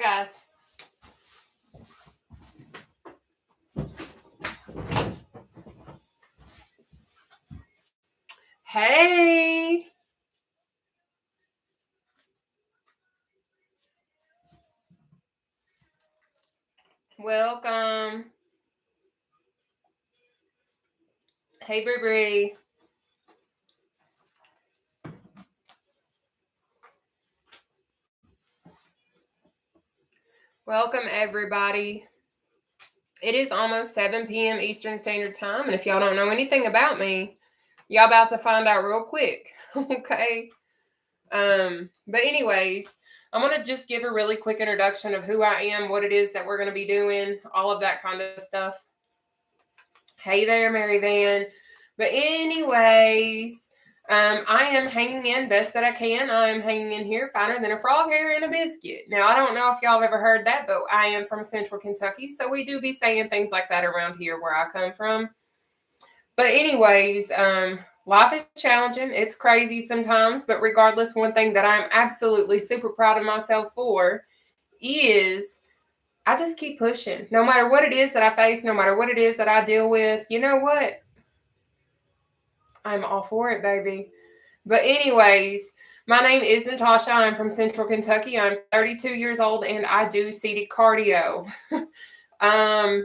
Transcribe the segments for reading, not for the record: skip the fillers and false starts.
Hi, guys. Hey. Welcome. Hey, Bree. Welcome, everybody. It is almost 7 p.m. Eastern Standard Time, and if y'all don't know anything about me, y'all about to find out real quick. Okay. But anyways, I'm going to just give a really quick introduction of who I am, what it is that we're going to be doing, all of that kind of stuff. Hey there, Mary Van. But anyways, I am hanging in best that I can. I am hanging in here finer than a frog hair in a biscuit. Now, I don't know if y'all have ever heard that, but I am from Central Kentucky, so we do be saying things like that around here where I come from. But anyways, life is challenging. It's crazy sometimes, but regardless, one thing that I'm absolutely super proud of myself for is I just keep pushing. No matter what it is that I face, no matter what it is that I deal with, you know what? I'm all for it, baby. But anyways, my name is Nataushia. I'm from Central Kentucky. I'm 32 years old and I do seated cardio. I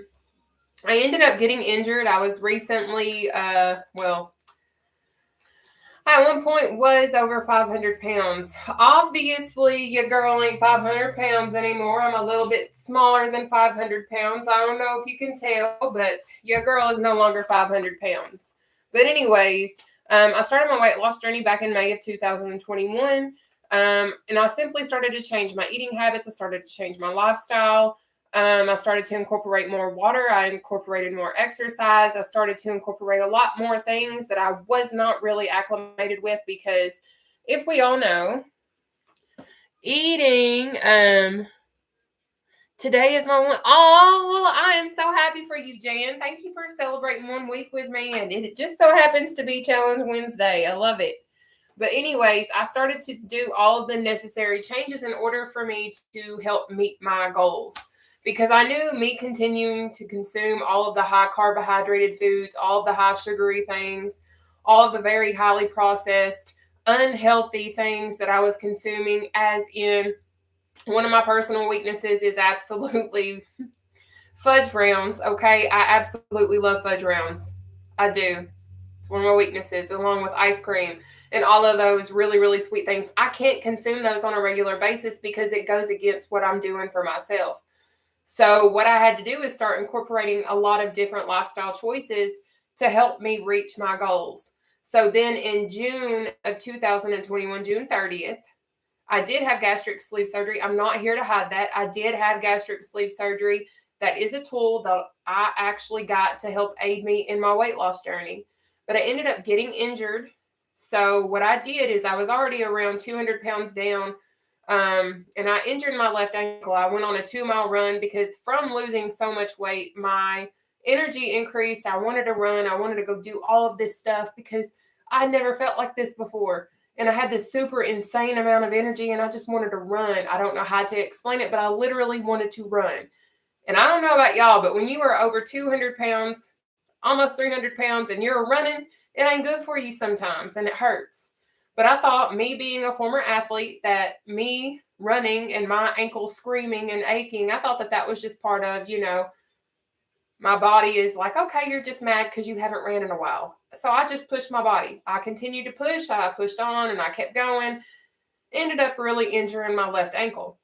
ended up getting injured. I was recently, at one point was over 500 pounds. Obviously, your girl ain't 500 pounds anymore. I'm a little bit smaller than 500 pounds. I don't know if you can tell, but your girl is no longer 500 pounds. But anyways, I started my weight loss journey back in May of 2021. And I simply started to change my eating habits. I started to change my lifestyle. I started to incorporate more water. I incorporated more exercise. I started to incorporate a lot more things that I was not really acclimated with because if we all know, eating, today is my one. Oh, well, I am so happy for you, Jan. Thank you for celebrating 1 week with me. And it just so happens to be Challenge Wednesday. I love it. But anyways, I started to do all of the necessary changes in order for me to help meet my goals. Because I knew me continuing to consume all of the high carbohydrated foods, all of the high sugary things, all of the very highly processed, unhealthy things that I was consuming, as in one of my personal weaknesses is absolutely fudge rounds. Okay, I absolutely love fudge rounds. I do. It's one of my weaknesses, along with ice cream and all of those really, really sweet things. I can't consume those on a regular basis because it goes against what I'm doing for myself. So what I had to do is start incorporating a lot of different lifestyle choices to help me reach my goals. So then in June of 2021, June 30th, I did have gastric sleeve surgery. I'm not here to hide that. I did have gastric sleeve surgery. That is a tool that I actually got to help aid me in my weight loss journey. But I ended up getting injured. So what I did is I was already around 200 pounds down. And I injured my left ankle. I went on a 2-mile run because from losing so much weight, my energy increased. I wanted to run. I wanted to go do all of this stuff because I never felt like this before. And I had this super insane amount of energy and I just wanted to run. I don't know how to explain it, but I literally wanted to run. And I don't know about y'all, but when you are over 200 pounds, almost 300 pounds, and you're running, it ain't good for you sometimes and it hurts. But I thought, me being a former athlete, that me running and my ankle screaming and aching, I thought that that was just part of, my body is like, okay, you're just mad because you haven't ran in a while. So I just pushed my body. I continued to push. I pushed on and I kept going. Ended up really injuring my left ankle.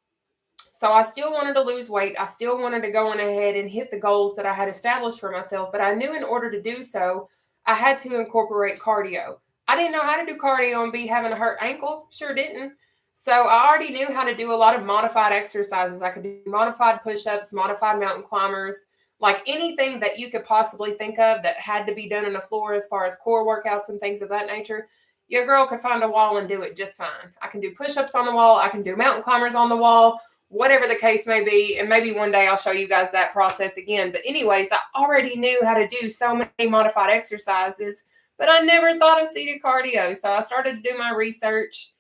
So I still wanted to lose weight. I still wanted to go on ahead and hit the goals that I had established for myself. But I knew in order to do so, I had to incorporate cardio. I didn't know how to do cardio and be having a hurt ankle. Sure didn't. So I already knew how to do a lot of modified exercises. I could do modified push-ups, modified mountain climbers, like anything that you could possibly think of that had to be done on the floor as far as core workouts and things of that nature. Your girl could find a wall and do it just fine. I can do push-ups on the wall. I can do mountain climbers on the wall, whatever the case may be. And maybe one day I'll show you guys that process again. But anyways, I already knew how to do so many modified exercises, but I never thought of seated cardio. So I started to do my research,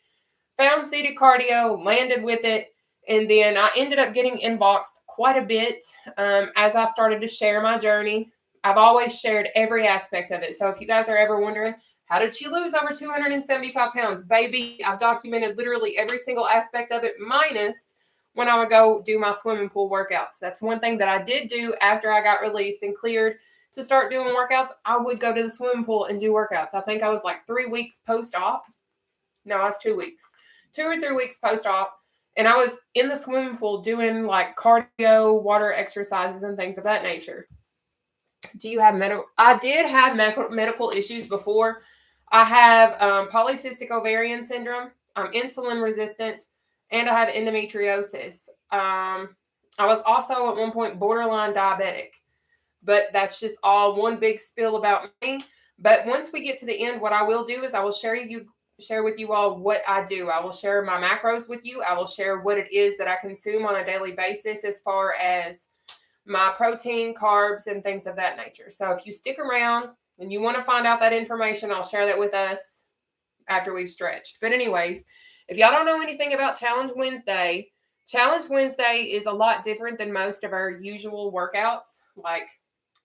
found seated cardio, landed with it, And then I ended up getting inboxed quite a bit as I started to share my journey. I've always shared every aspect of it. So if you guys are ever wondering, how did she lose over 275 pounds? Baby, I've documented literally every single aspect of it, minus when I would go do my swimming pool workouts. That's one thing that I did do after I got released and cleared to start doing workouts. I would go to the swimming pool and do workouts. I think I was like 3 weeks post-op. No, I was 2 weeks. 2 or 3 weeks post-op. And I was in the swimming pool doing like cardio, water exercises, and things of that nature. Do you have medical? I did have medical issues before. I have polycystic ovarian syndrome. I'm insulin resistant, and I have endometriosis. I was also at one point borderline diabetic, but that's just all one big spill about me. But once we get to the end, what I will do is I will share with you all what I do. I will share my macros with you. I will share what it is that I consume on a daily basis as far as my protein, carbs, and things of that nature. So if you stick around and you want to find out that information, I'll share that with us after we've stretched. But anyways, if y'all don't know anything about Challenge Wednesday is a lot different than most of our usual workouts, like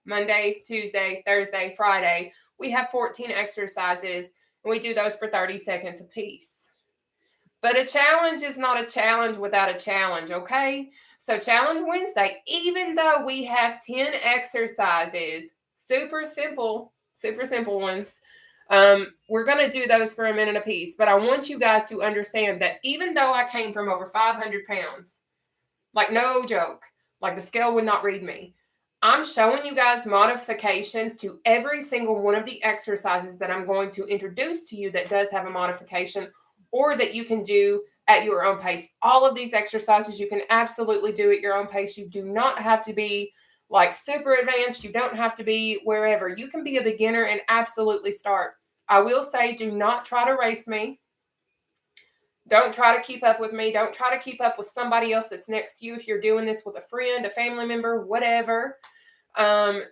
Monday, Tuesday, Thursday, Friday. We have 14 exercises, and we do those for 30 seconds apiece. But a challenge is not a challenge without a challenge, okay? So Challenge Wednesday, even though we have 10 exercises, super simple ones, we're going to do those for a minute apiece. But I want you guys to understand that even though I came from over 500 pounds, like no joke, like the scale would not read me, I'm showing you guys modifications to every single one of the exercises that I'm going to introduce to you that does have a modification or that you can do at your own pace. All of these exercises you can absolutely do at your own pace. You do not have to be like super advanced. You don't have to be wherever. You can be a beginner and absolutely start. I will say, do not try to race me. Don't try to keep up with me. Don't try to keep up with somebody else that's next to you. If you're doing this with a friend, a family member, whatever,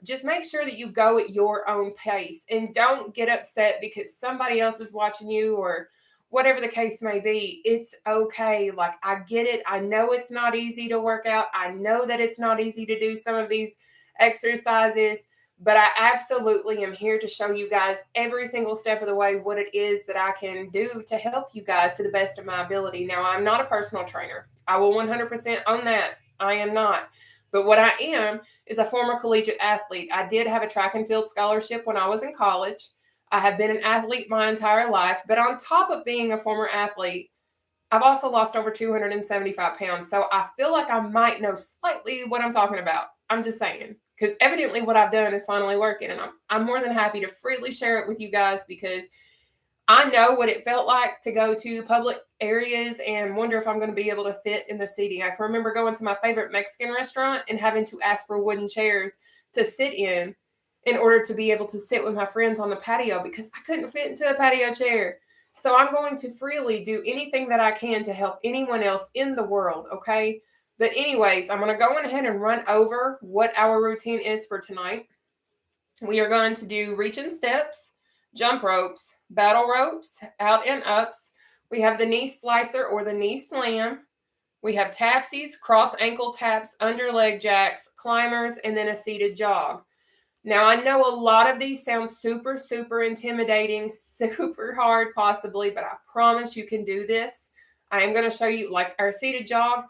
just make sure that you go at your own pace and don't get upset because somebody else is watching you or whatever the case may be. It's okay. Like, I get it. I know it's not easy to work out. I know that it's not easy to do some of these exercises, but I absolutely am here to show you guys every single step of the way what it is that I can do to help you guys to the best of my ability. Now, I'm not a personal trainer. I will 100% own that. I am not. But what I am is a former collegiate athlete. I did have a track and field scholarship when I was in college. I have been an athlete my entire life. But on top of being a former athlete, I've also lost over 275 pounds. So I feel like I might know slightly what I'm talking about. I'm just saying. Because evidently what I've done is finally working. And I'm more than happy to freely share it with you guys because I know what it felt like to go to public areas and wonder if I'm going to be able to fit in the seating. I can remember going to my favorite Mexican restaurant and having to ask for wooden chairs to sit in order to be able to sit with my friends on the patio because I couldn't fit into a patio chair. So I'm going to freely do anything that I can to help anyone else in the world, okay? But anyways, I'm going to go ahead and run over what our routine is for tonight. We are going to do reach and steps, jump ropes, battle ropes, out and ups. We have the knee slicer or the knee slam. We have tapsies, cross ankle taps, under leg jacks, climbers, and then a seated jog. Now, I know a lot of these sound super, super intimidating, super hard possibly, but I promise you can do this. I am going to show you like our seated jog.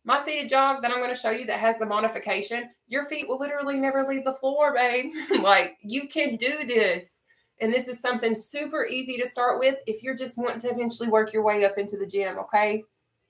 My seated jog that I'm going to show you that has the modification, your feet will literally never leave the floor, babe. Like, you can do this. And this is something super easy to start with if you're just wanting to eventually work your way up into the gym, okay?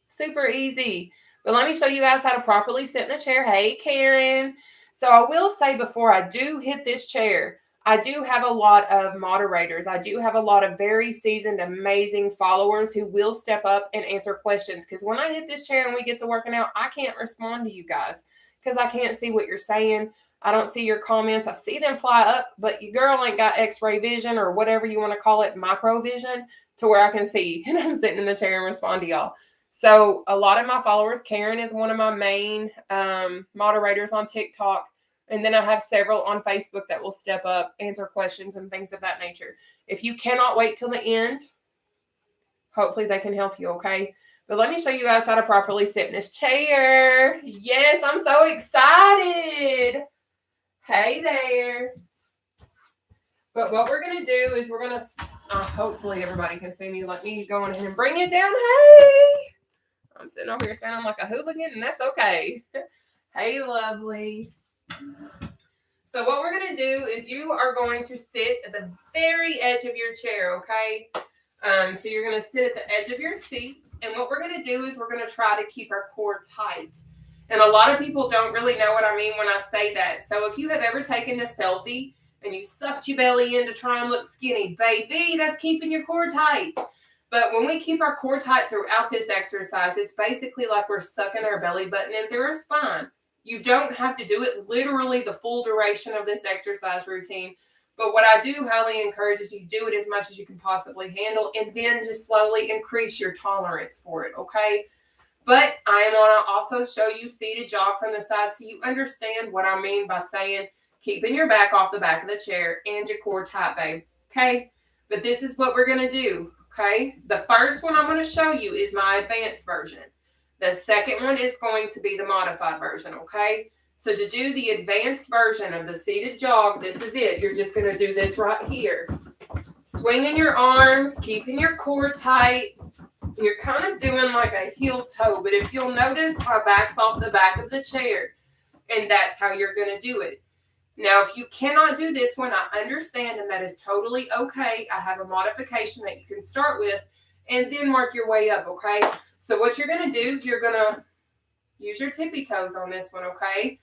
Super easy. But let me show you guys how to properly sit in the chair. Hey, Karen. So I will say before I do hit this chair, I do have a lot of moderators. I do have a lot of very seasoned, amazing followers who will step up and answer questions. Because when I hit this chair and we get to working out, I can't respond to you guys because I can't see what you're saying. I don't see your comments. I see them fly up, but your girl ain't got x-ray vision or whatever you want to call it, micro vision, to where I can see. And I'm sitting in the chair and respond to y'all. So a lot of my followers, Karen is one of my main moderators on TikTok. And then I have several on Facebook that will step up, answer questions and things of that nature. If you cannot wait till the end, hopefully they can help you, okay? But let me show you guys how to properly sit in this chair. Yes, I'm so excited. Hey there. But what we're going to do is we're going to, hopefully everybody can see me. Let me go on ahead and bring it down. Hey. I'm sitting over here sounding like a hooligan, and that's okay. Hey, lovely. So what we're going to do is you are going to sit at the very edge of your chair, okay? So you're going to sit at the edge of your seat. And what we're going to do is we're going to try to keep our core tight. And a lot of people don't really know what I mean when I say that. So if you have ever taken a selfie and you sucked your belly in to try and look skinny, baby, that's keeping your core tight. But when we keep our core tight throughout this exercise, it's basically like we're sucking our belly button in through our spine. You don't have to do it literally the full duration of this exercise routine. But what I do highly encourage is you do it as much as you can possibly handle and then just slowly increase your tolerance for it, okay? But I am going to also show you seated jog from the side so you understand what I mean by saying keeping your back off the back of the chair and your core tight, babe, okay? But this is what we're going to do, okay? The first one I'm going to show you is my advanced version. The second one is going to be the modified version, okay? So to do the advanced version of the seated jog, this is it. You're just going to do this right here. Swinging your arms, keeping your core tight. You're kind of doing like a heel toe, but if you'll notice, my back's off the back of the chair, and that's how you're going to do it. Now, if you cannot do this one, I understand, and that is totally okay. I have a modification that you can start with, and then work your way up, okay? So what you're going to do, you're going to use your tippy toes on this one, okay?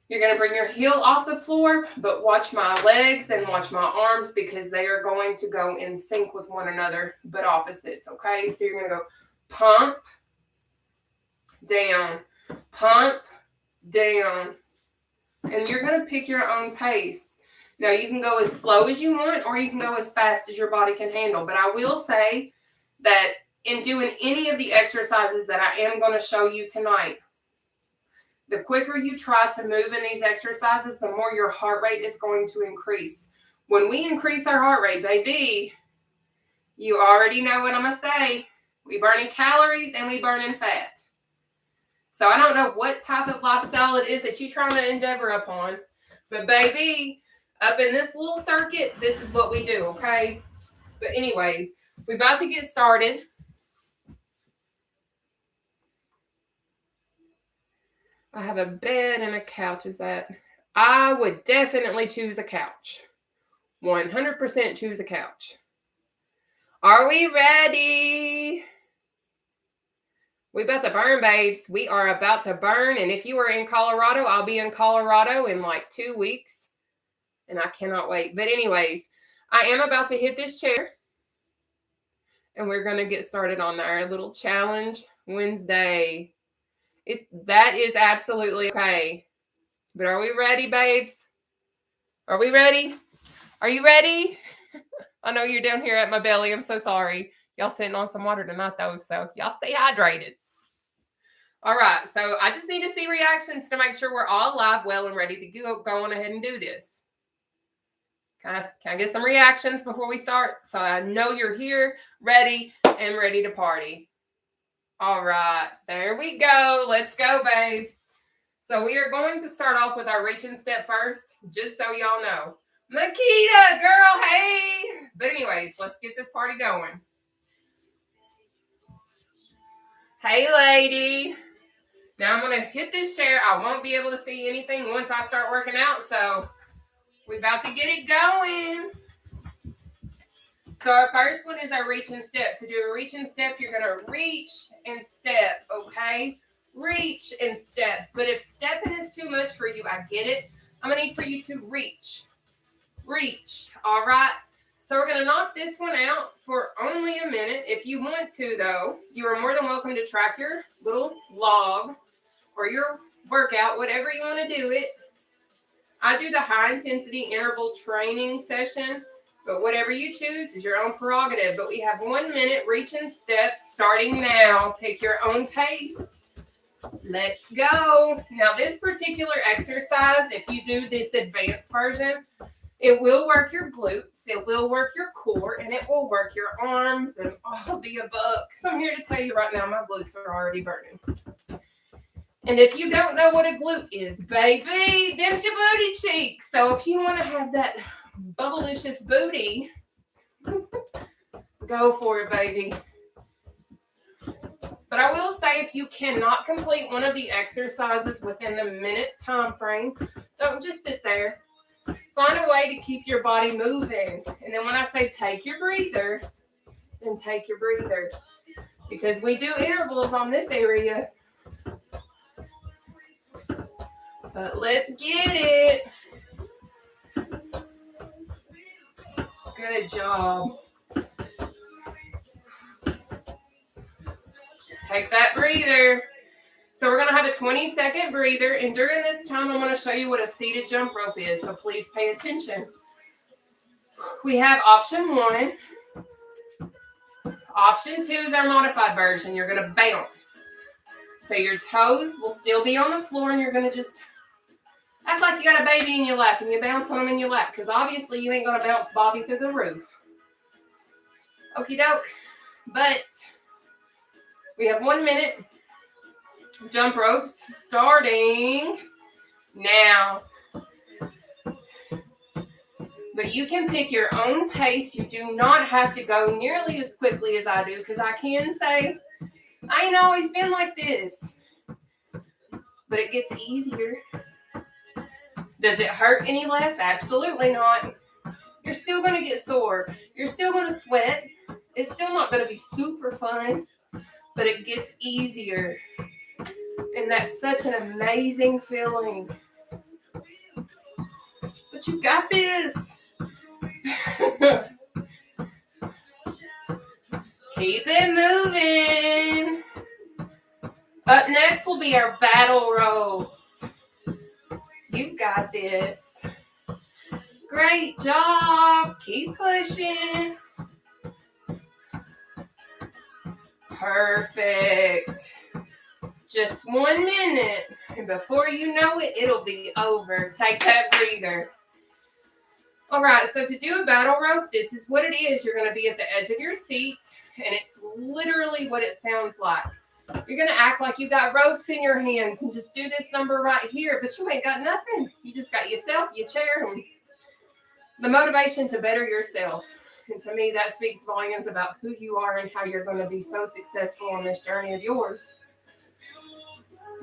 You're going to bring your heel off the floor, but watch my legs and watch my arms because they are going to go in sync with one another, but opposites, okay? So you're going to go pump, down, and you're going to pick your own pace. Now, you can go as slow as you want or you can go as fast as your body can handle, but I will say that in doing any of the exercises that I am going to show you tonight, the quicker you try to move in these exercises, the more your heart rate is going to increase. When we increase our heart rate, baby, you already know what I'm going to say. We burning calories and we burning fat. So I don't know what type of lifestyle it is that you're trying to endeavor upon. But baby, up in this little circuit, this is what we do, okay? But anyways, we're about to get started. I have a bed and a couch. I would definitely choose a couch. 100% choose a couch. Are we ready? We about to burn, babes. We are about to burn. And if you are in Colorado, I'll be in Colorado in like 2 weeks. And I cannot wait. But anyways, I am about to hit this chair. And we're going to get started on our little challenge Wednesday. That is absolutely okay. But are we ready, babes? Are we ready? Are you ready? I know you're down here at my belly. I'm so sorry. Y'all sitting on some water tonight, though, so y'all stay hydrated. All right, so I just need to see reactions to make sure we're all live, well, and ready to go on ahead and do this. Can I get some reactions before we start? So I know you're here, ready, and ready to party. All right, there we go. Let's go, babes. So we are going to start off with our reach and step first, just so y'all know. Makita, girl, hey! But anyways, let's get this party going. Hey, lady. Now I'm going to hit this chair. I won't be able to see anything once I start working out, so we're about to get it going. So our first one is our reach and step. To do a reach and step, you're going to reach and step, okay? Reach and step. But if stepping is too much for you, I get it. I'm going to need for you to reach. Reach, all right? So we're going to knock this one out for only a minute. If you want to, though, you are more than welcome to track your little log or your workout, whatever you want to do it. I do the high-intensity interval training session, but whatever you choose is your own prerogative. But we have 1 minute reach and step starting now. Pick your own pace. Let's go. Now, this particular exercise, if you do this advanced version, It will work your glutes, it will work your core, and it will work your arms and all the above. Because I'm here to tell you right now, my glutes are already burning. And if you don't know what a glute is, baby, them's your booty cheeks. So if you want to have that bubblicious booty, go for it, baby. But I will say, if you cannot complete one of the exercises within the minute time frame, don't just sit there. Find a way to keep your body moving. And then when I say take your breather, then take your breather. Because we do intervals on this area. But let's get it. Good job. Take that breather. So we're going to have a 20-second breather. And during this time, I'm going to show you what a seated jump rope is. So please pay attention. We have option 1. Option 2 is our modified version. You're going to bounce. So your toes will still be on the floor, and you're going to just act like you got a baby in your lap, and you bounce on them in your lap, because obviously you ain't going to bounce Bobby through the roof. Okie doke. But we have 1 minute. Jump ropes starting now. But you can pick your own pace. You do not have to go nearly as quickly as I do, because I can say, I ain't always been like this. But it gets easier. Does it hurt any less? Absolutely not. You're still going to get sore. You're still going to sweat. It's still not going to be super fun, but it gets easier. And that's such an amazing feeling. But you got this. Keep it moving. Up next will be our battle ropes. You got this. Great job. Keep pushing. Perfect. Just 1 minute. And before you know it, it'll be over. Take that breather. All right, so to do a battle rope, this is what it is. You're going to be at the edge of your seat, and it's literally what it sounds like. You're going to act like you got ropes in your hands and just do this number right here, but you ain't got nothing. You just got yourself, your chair, and the motivation to better yourself. And to me, that speaks volumes about who you are and how you're going to be so successful on this journey of yours.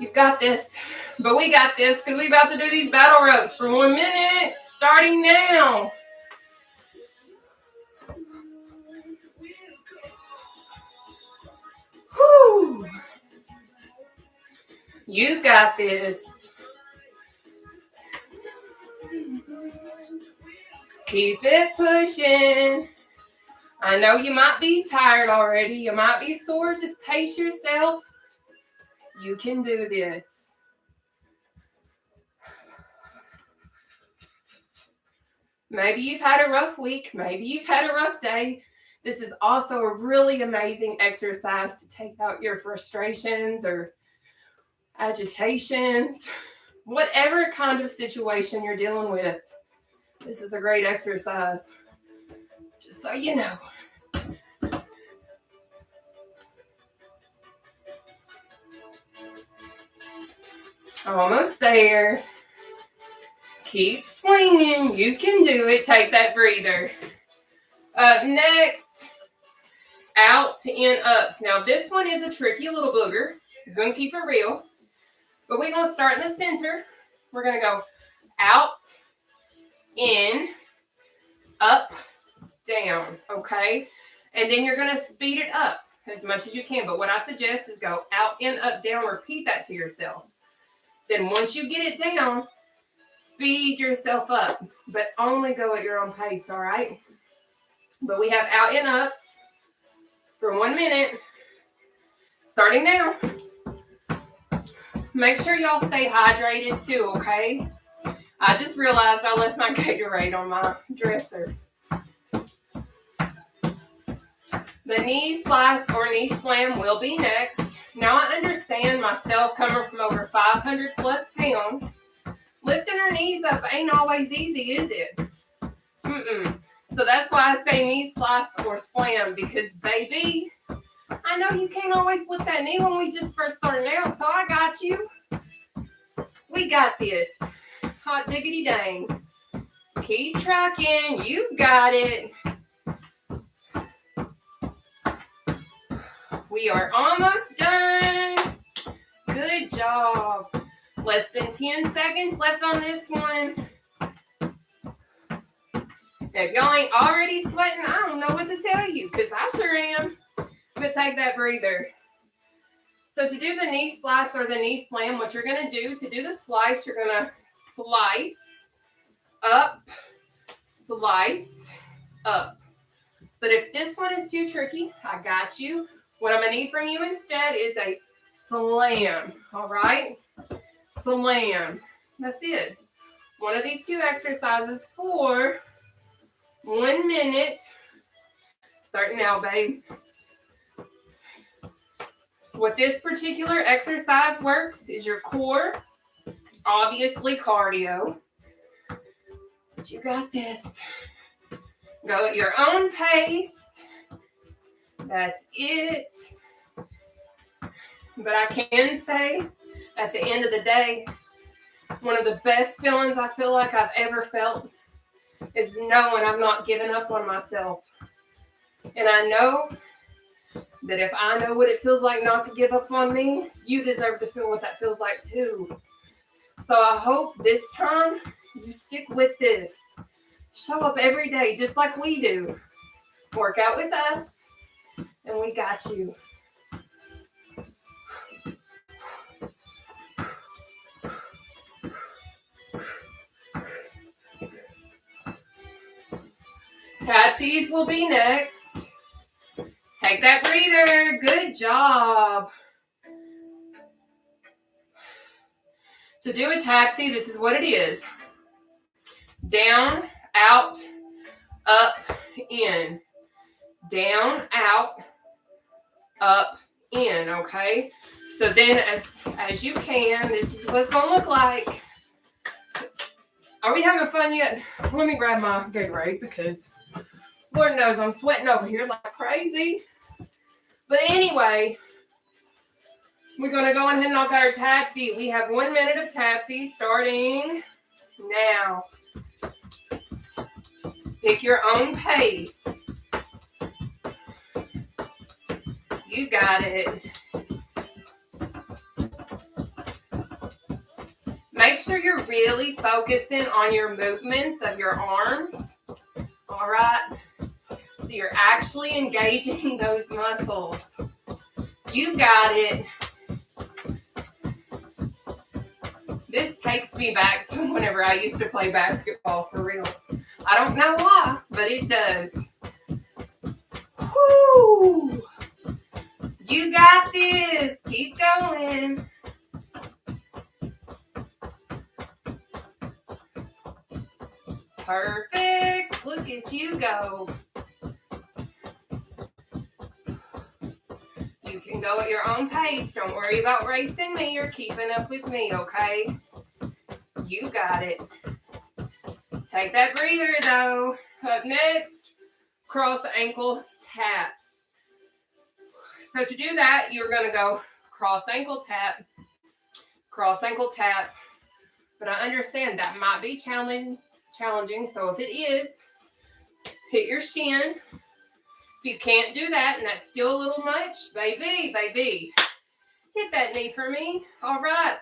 You've got this, but we got this because we're about to do these battle ropes for 1 minute, starting now. Whew. You got this. Keep it pushing. I know you might be tired already. You might be sore. Just pace yourself. You can do this. Maybe you've had a rough week. Maybe you've had a rough day. This is also a really amazing exercise to take out your frustrations or agitations. Whatever kind of situation you're dealing with, this is a great exercise. Just so you know. Almost there. Keep swinging. You can do it. Take that breather. Up next, out to in ups. Now, this one is a tricky little booger. You're going to keep it real. But we're going to start in the center. We're going to go out, in, up, down. Okay? And then you're going to speed it up as much as you can. But what I suggest is go out, in, up, down. Repeat that to yourself. Then once you get it down, speed yourself up, but only go at your own pace, all right? But we have out and ups for 1 minute, starting now. Make sure y'all stay hydrated too, okay? I just realized I left my Gatorade on my dresser. The knee slice or knee slam will be next. Now I understand myself coming from over 500 plus pounds. Lifting our knees up ain't always easy, is it? So that's why I say knee slice or slam, because baby, I know you can't always lift that knee when we just first starting out, so I got you. We got this. Hot diggity dang. Keep tracking. You got it. We are almost done. Good job. Less than 10 seconds left on this one. If y'all ain't already sweating, I don't know what to tell you, because I sure am. But take that breather. So to do the knee slice or the knee slam, what you're going to do, to do the slice, you're going to slice up, slice up. But if this one is too tricky, I got you. What I'm going to need from you instead is a slam. All right? Slam. That's it. One of these two exercises for 1 minute. Starting now, babe. What this particular exercise works is your core, obviously cardio. But you got this. Go at your own pace. That's it. But I can say, at the end of the day, one of the best feelings I feel like I've ever felt is knowing I've not given up on myself. And I know that if I know what it feels like not to give up on me, you deserve to feel what that feels like too. So I hope this time you stick with this. Show up every day just like we do. Work out with us, and we got you. Tapsies will be next. Take that breather. Good job. To do a tapsie, this is what it is. Down, out, up, in. Down, out, up, in, okay? So then as you can, this is what it's going to look like. Are we having fun yet? Let me grab my Gatorade because Lord knows I'm sweating over here like crazy. But anyway, we're going to go ahead and knock out our tapsie. We have 1 minute of tapsie starting now. Pick your own pace. You got it. Make sure you're really focusing on your movements of your arms. All right? So you're actually engaging those muscles. You got it. This takes me back to whenever I used to play basketball for real. I don't know why, but it does. Whoo! You got this. Keep going. Perfect. Look at you go. You can go at your own pace. Don't worry about racing me or keeping up with me, okay? You got it. Take that breather, though. Up next, cross ankle taps. So to do that, you're going to go cross ankle tap. But I understand that might be challenging. So if it is, hit your shin. If you can't do that and that's still a little much, baby, hit that knee for me. All right.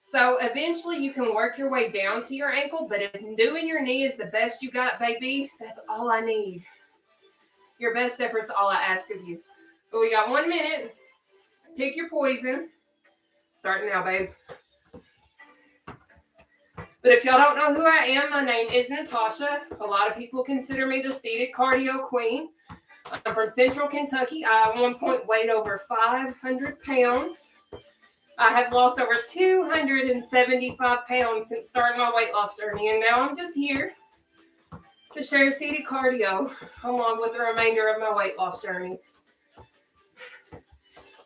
So eventually you can work your way down to your ankle, but if doing your knee is the best you got, baby, that's all I need. Your best effort's all I ask of you. But we got 1 minute. Pick your poison. Starting now, babe. But if y'all don't know who I am, my name is Nataushia. A lot of people consider me the seated cardio queen. I'm from Central Kentucky. I at one point weighed over 500 pounds. I have lost over 275 pounds since starting my weight loss journey, and now I'm just here to share seated cardio along with the remainder of my weight loss journey.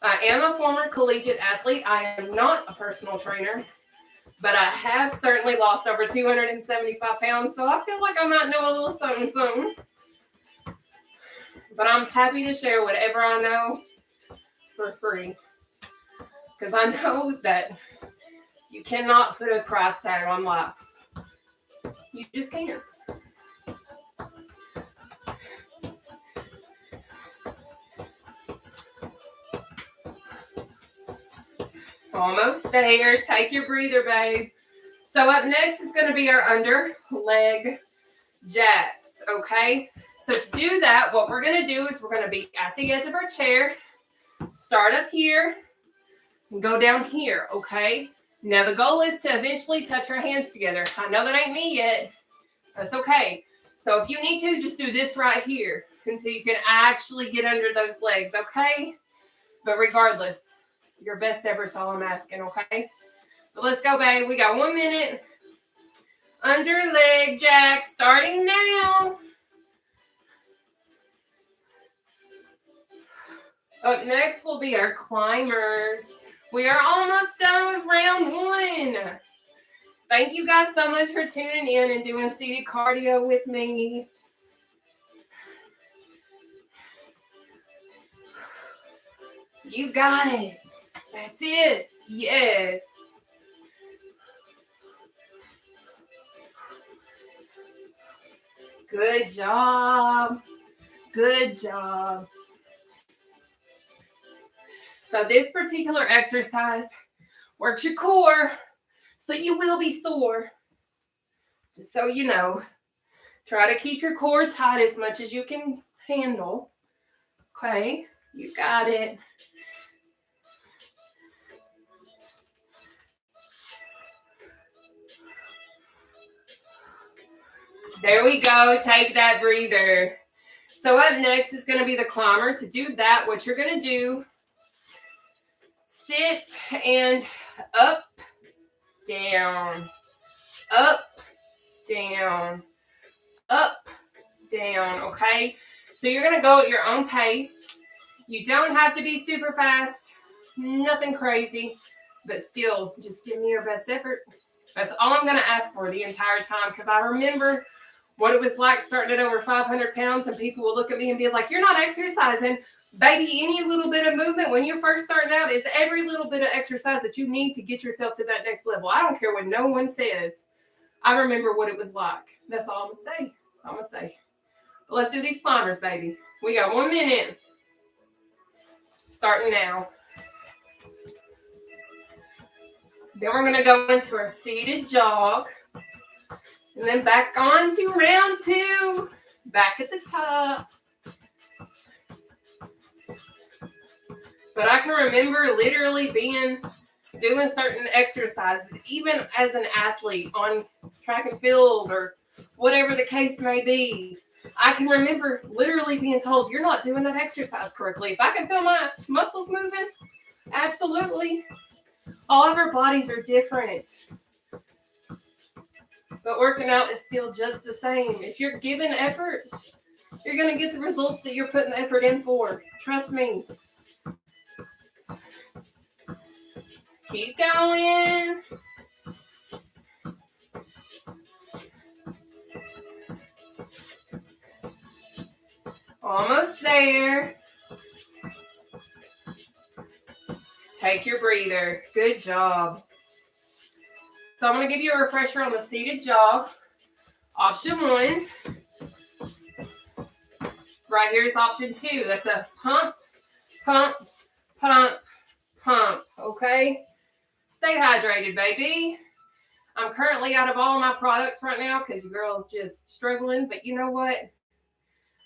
I am a former collegiate athlete. I am not a personal trainer. But I have certainly lost over 275 pounds, so I feel like I might know a little something, something. But I'm happy to share whatever I know for free. Because I know that you cannot put a price tag on life. You just can't. Almost there. Take your breather, babe. So up next is going to be our under leg jacks, okay? So to do that, what we're going to do is we're going to be at the edge of our chair, start up here, and go down here, okay? Now the goal is to eventually touch our hands together. I know that ain't me yet. That's okay. So if you need to, just do this right here until you can actually get under those legs, okay? But regardless, your best effort's all I'm asking, okay? But let's go, babe. We got 1 minute. Under leg jacks starting now. Up next will be our climbers. We are almost done with round 1. Thank you guys so much for tuning in and doing seated cardio with me. You got it. That's it. Yes. Good job. Good job. So this particular exercise works your core, so you will be sore. Just so you know, try to keep your core tight as much as you can handle. Okay, you got it. There we go. Take that breather. So up next is going to be the climber. To do that, what you're going to do, sit and up, down, up, down, up, down, okay? So you're going to go at your own pace. You don't have to be super fast, nothing crazy, but still, just give me your best effort. That's all I'm going to ask for the entire time, because I remember what it was like starting at over 500 pounds, and people will look at me and be like, you're not exercising. Baby, any little bit of movement when you're first starting out is every little bit of exercise that you need to get yourself to that next level. I don't care what no one says. I remember what it was like. That's all I'm going to say. That's all I'm going to say. But let's do these climbers, baby. We got 1 minute. Starting now. Then we're going to go into our seated jog. And then back on to round 2. Back at the top. But I can remember literally doing certain exercises, even as an athlete on track and field or whatever the case may be. I can remember literally being told, you're not doing that exercise correctly. If I can feel my muscles moving, absolutely. All of our bodies are different. But working out is still just the same. If you're giving effort, you're going to get the results that you're putting the effort in for. Trust me. Keep going. Almost there. Take your breather. Good job. So I'm going to give you a refresher on the seated jog. Option 1. Right here is option 2. That's a pump, pump, pump, pump. Okay? Stay hydrated, baby. I'm currently out of all my products right now because your girl's just struggling. But you know what?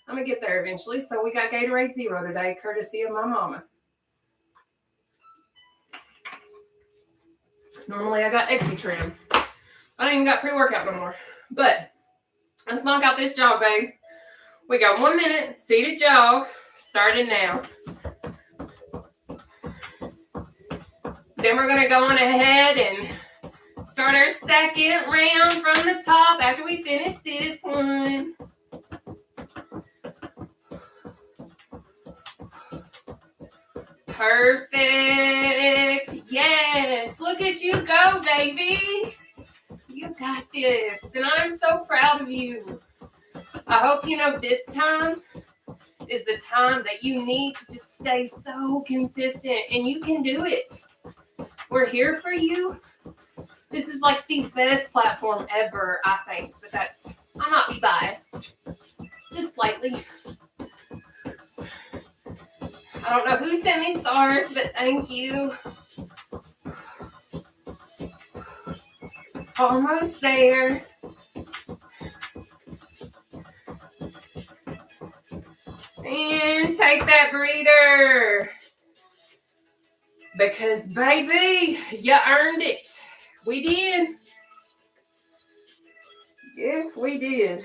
I'm going to get there eventually. So we got Gatorade Zero today, courtesy of my mama. Normally I got Exitrim. I don't even got pre-workout no more. But let's knock out this jog, babe. We got 1 minute seated jog starting now. Then we're going to go on ahead and start our second round from the top after we finish this one. Perfect. Yes. Look at you go, baby. You got this. And I'm so proud of you. I hope you know this time is the time that you need to just stay so consistent, and you can do it. We're here for you. This is like the best platform ever, I think, but I might be biased. Just slightly. I don't know who sent me stars, but thank you. Almost there. And take that breather. Because, baby, you earned it. We did. Yes, we did.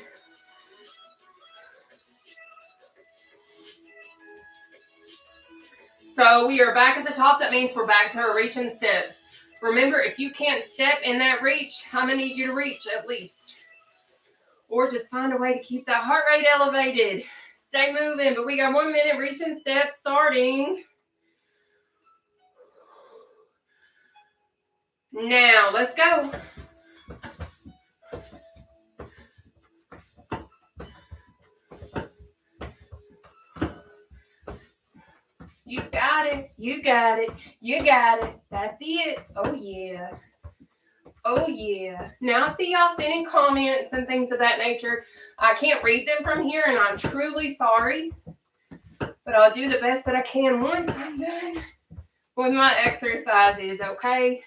So we are back at the top. That means we're back to our reaching steps. Remember, if you can't step in that reach, I'm going to need you to reach at least. Or just find a way to keep that heart rate elevated. Stay moving. But we got 1 minute reaching steps starting now. Let's go. You got it. You got it. You got it. That's it. Oh, yeah. Oh, yeah. Now, I see y'all sending comments and things of that nature. I can't read them from here, and I'm truly sorry. But I'll do the best that I can once I'm done with my exercises, okay?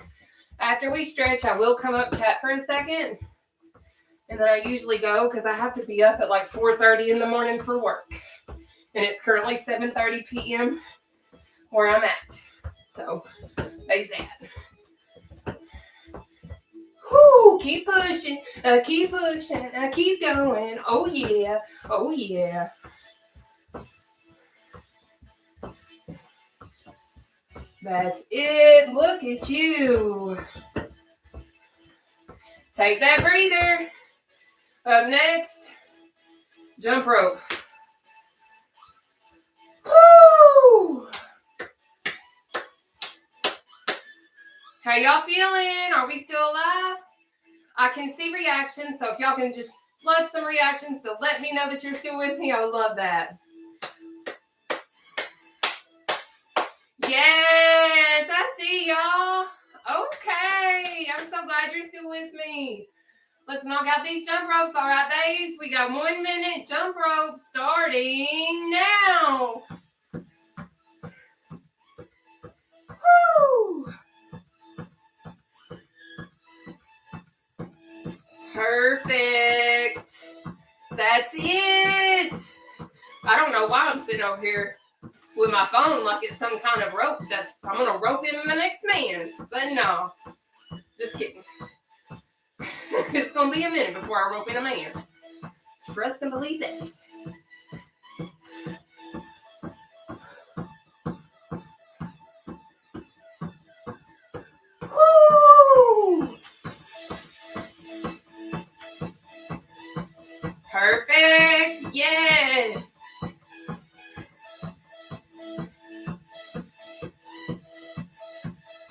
After we stretch, I will come up, chat for a second. And then I usually go because I have to be up at like 4:30 in the morning for work. And it's currently 7:30 p.m. where I'm at. So, there's that. Whoo, keep pushing, keep pushing, keep going. Oh, yeah. Oh, yeah. That's it. Look at you. Take that breather. Up next, jump rope. Woo! How y'all feeling? Are we still alive? I can see reactions, so if y'all can just flood some reactions to let me know that you're still with me, I would love that. Yes, I see y'all. Okay, I'm so glad you're still with me. Let's knock out these jump ropes, all right, babes? We got 1 minute jump rope starting now. Woo! Perfect. That's it. I don't know why I'm sitting over here with my phone like it's some kind of rope that I'm going to rope in the next man. But no, just kidding. It's going to be a minute before I rope in a man. Trust and believe that. Woo! Perfect. Yes.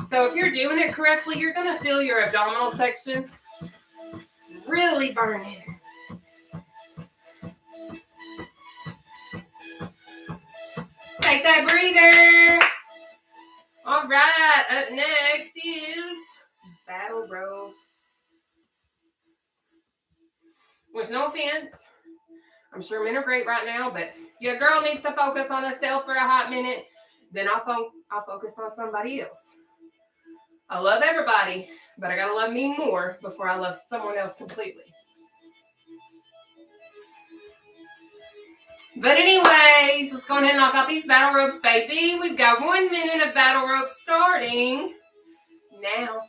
So if you're doing it correctly, you're going to feel your abdominal section really burning. Take that breather. All right, up next is battle ropes. Which, no offense, I'm sure men are great right now, but your girl needs to focus on herself for a hot minute. Then I'll focus on somebody else. I love everybody, but I gotta love me more before I love someone else completely. But anyways, let's go ahead and knock out these battle ropes, baby. We've got 1 minute of battle ropes starting now.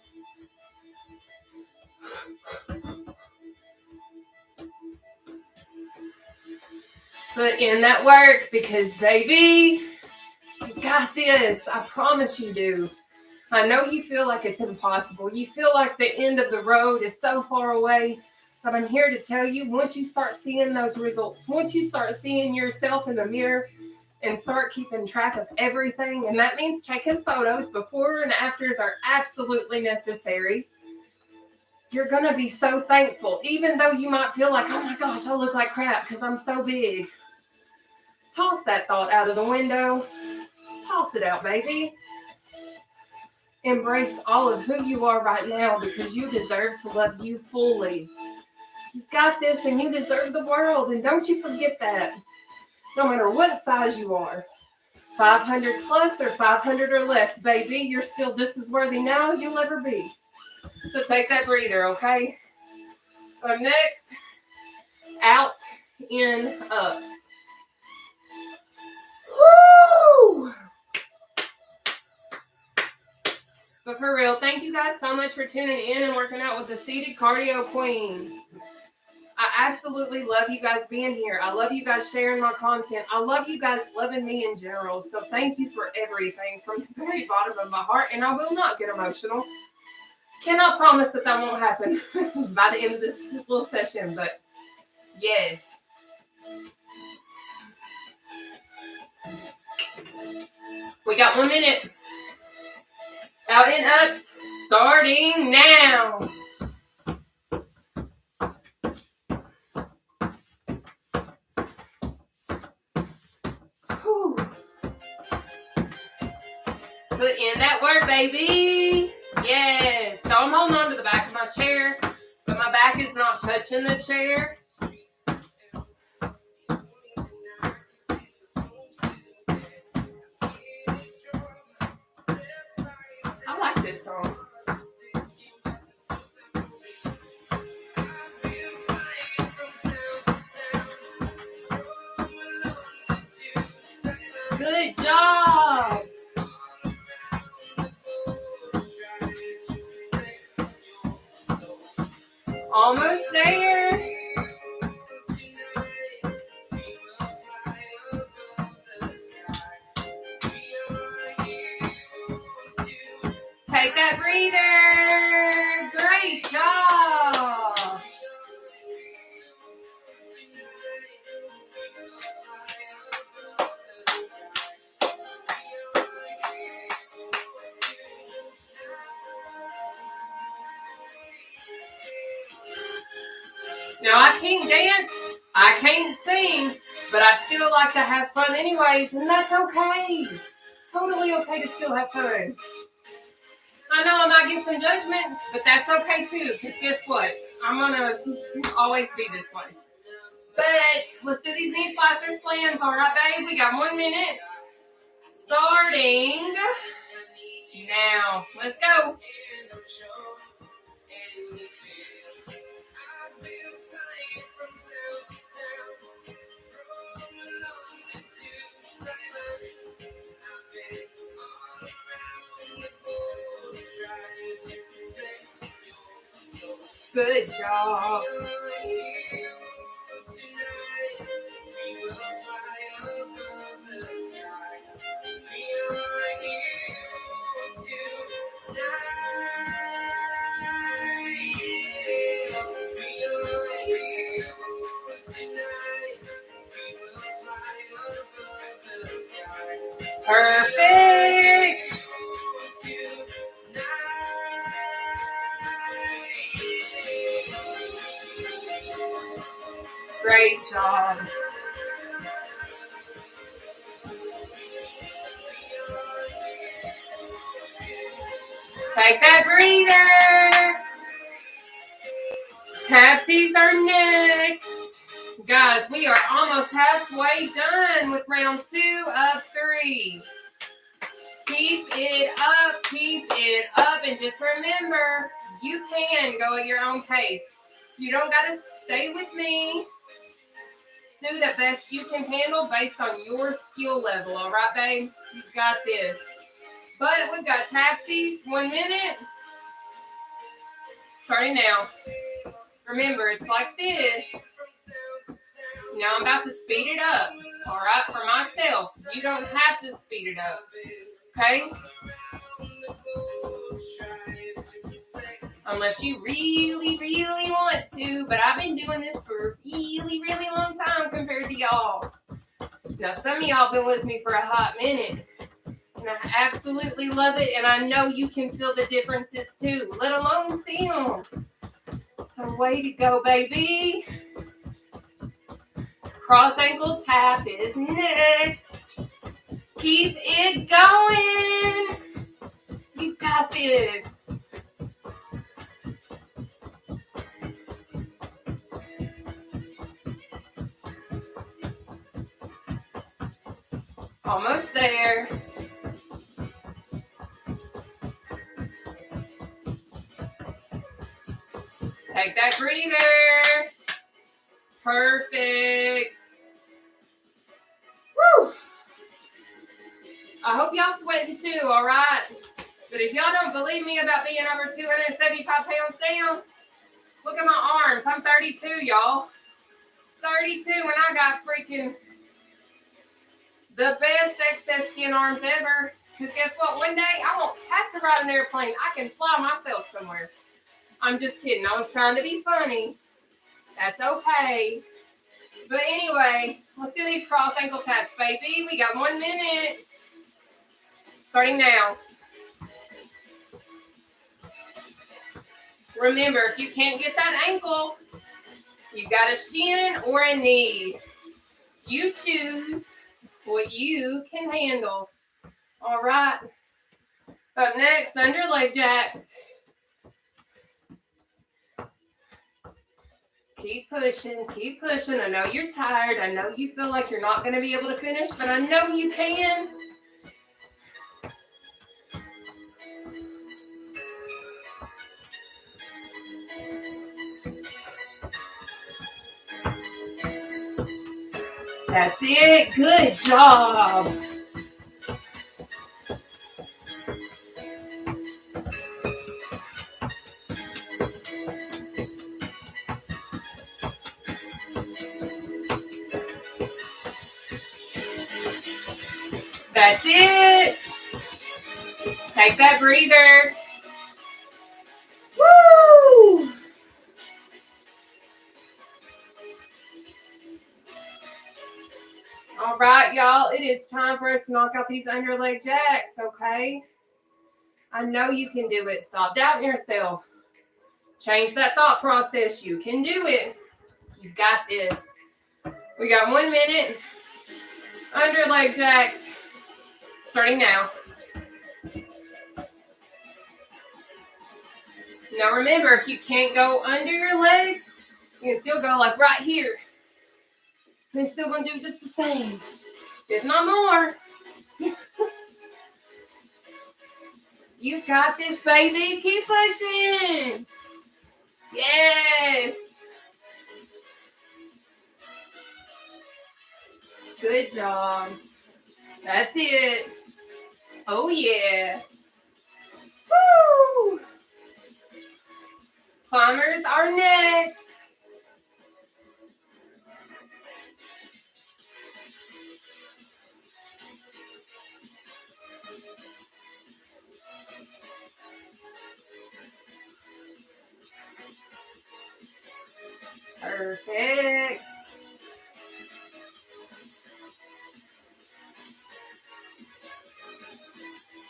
Put in that work because, baby, you got this. I promise you do. I know you feel like it's impossible. You feel like the end of the road is so far away. But I'm here to tell you, once you start seeing those results, once you start seeing yourself in the mirror, and start keeping track of everything. And that means taking photos. Before and afters are absolutely necessary. You're going to be so thankful, even though you might feel like, oh my gosh, I look like crap because I'm so big. Toss that thought out of the window. Toss it out, baby. Embrace all of who you are right now because you deserve to love you fully. You've got this and you deserve the world. And don't you forget that. No matter what size you are, 500 plus or 500 or less, baby, you're still just as worthy now as you'll ever be. So take that breather, okay? Next, out, in, ups. Woo! But for real, thank you guys so much for tuning in and working out with the Seated Cardio Queen. I absolutely love you guys being here. I love you guys sharing my content. I love you guys loving me in general. So thank you for everything from the very bottom of my heart. And I will not get emotional. Cannot promise that won't happen by the end of this little session, but yes. We got 1 minute. Out and ups, starting now. Whew. Put in that work, baby. Yes. So I'm holding on to the back of my chair, but my back is not touching the chair. I like this song. Good job. Almost there. Take that breather. Great job. Now, I can't dance, I can't sing, but I still like to have fun anyways, and that's okay. Totally okay to still have fun. I know I might get some judgment, but that's okay too, because guess what? I'm going to always be this way. But let's do these knee slicer slams, all right, babe? We got 1 minute. Starting now. Let's go. Good job. Perfect. Great job. Take that breather. Tapsies are next. Guys, we are almost halfway done with round 2 of 3. Keep it up, and just remember, you can go at your own pace. You don't got to stay with me. Do the best you can handle based on your skill level, all right, babe? You've got this. But we've got tapsies, 1 minute. Starting now. Remember, it's like this. Now I'm about to speed it up, all right, for myself. You don't have to speed it up, okay? Unless you really, really want to, but I've been doing this for a really, really long time compared to y'all. Now, some of y'all been with me for a hot minute, and I absolutely love it, and I know you can feel the differences too, let alone see them. So way to go, baby. Cross ankle tap is next. Keep it going. You got this. Almost there. Take that breather. Perfect. Woo! I hope y'all sweating too, all right? But if y'all don't believe me about being over 275 pounds down, look at my arms. I'm 32, y'all. 32, and I got freaking the best excess skin arms ever. Because guess what? One day, I won't have to ride an airplane. I can fly myself somewhere. I'm just kidding. I was trying to be funny. That's okay. But anyway, let's do these cross ankle taps, baby. We got 1 minute. Starting now. Remember, if you can't get that ankle, you got a shin or a knee. You choose what you can handle. All right. Up next, under leg jacks. Keep pushing, keep pushing. I know you're tired. I know you feel like you're not going to be able to finish, but I know you can. That's it. Good job. That's it. Take that breather. Woo! All right, y'all. It is time for us to knock out these under leg jacks, okay? I know you can do it. Stop doubting yourself. Change that thought process. You can do it. You got this. We got 1 minute. Under leg jacks. Starting now. Now remember, if you can't go under your legs, you can still go like right here. You're still going to do just the same, if not more. You got this, baby. Keep pushing. Yes. Good job. That's it. Oh, yeah. Woo! Climbers are next. Perfect.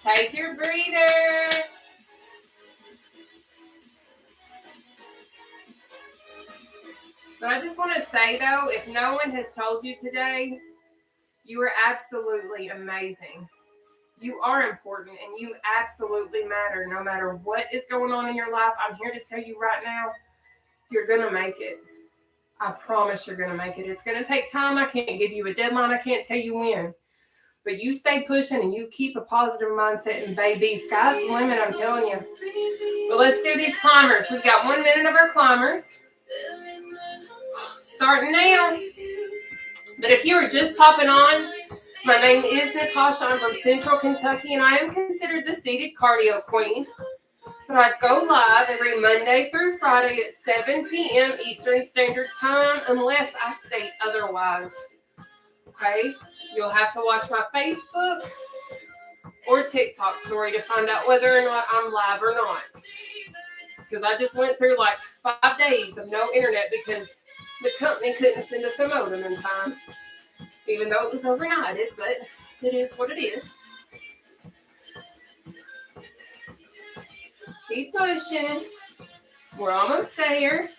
Take your breather. But I just want to say, though, if no one has told you today, you are absolutely amazing. You are important, and you absolutely matter. No matter what is going on in your life, I'm here to tell you right now, you're going to make it. I promise you're going to make it. It's going to take time. I can't give you a deadline. I can't tell you when. But you stay pushing, and you keep a positive mindset, and baby, sky's the limit, I'm telling you. But let's do these climbers. We've got 1 minute of our climbers. Starting now. But if you are just popping on, my name is Nataushia. I'm from Central Kentucky, and I am considered the seated cardio queen. But I go live every Monday through Friday at 7 p.m. Eastern Standard Time, unless I state otherwise. Okay? You'll have to watch my Facebook or TikTok story to find out whether or not I'm live or not. Because I just went through like 5 days of no internet because the company couldn't send us a modem in time. even though it was overnighted, but it is what it is. Keep pushing. We're almost there.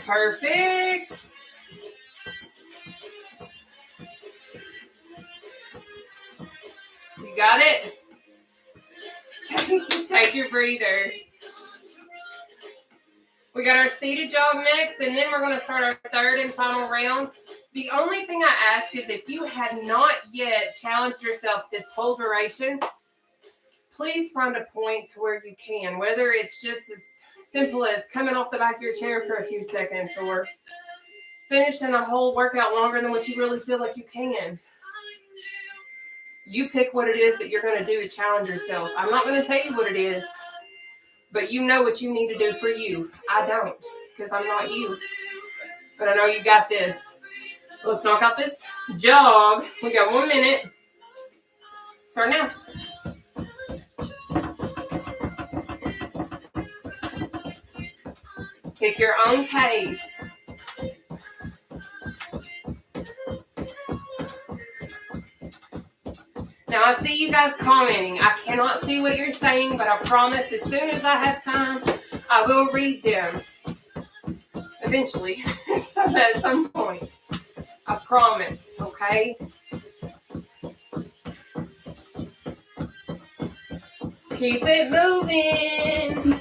Perfect. You got it? Take your breather. We got our seated jog next, and then we're going to start our third and final round. The only thing I ask is if you have not yet challenged yourself this whole duration, please find a point to where you can, whether it's just as simple as coming off the back of your chair for a few seconds or finishing a whole workout longer than what you really feel like you can. You pick what it is that you're going to do to challenge yourself. I'm not going to tell you what it is, but you know what you need to do for you. I don't, because I'm not you. But I know you got this. Let's knock out this jog. We got 1 minute. Start now. Pick your own pace. Now, I see you guys commenting. I cannot see what you're saying, but I promise as soon as I have time, I will read them. Eventually, at some point. I promise, okay? Keep it moving.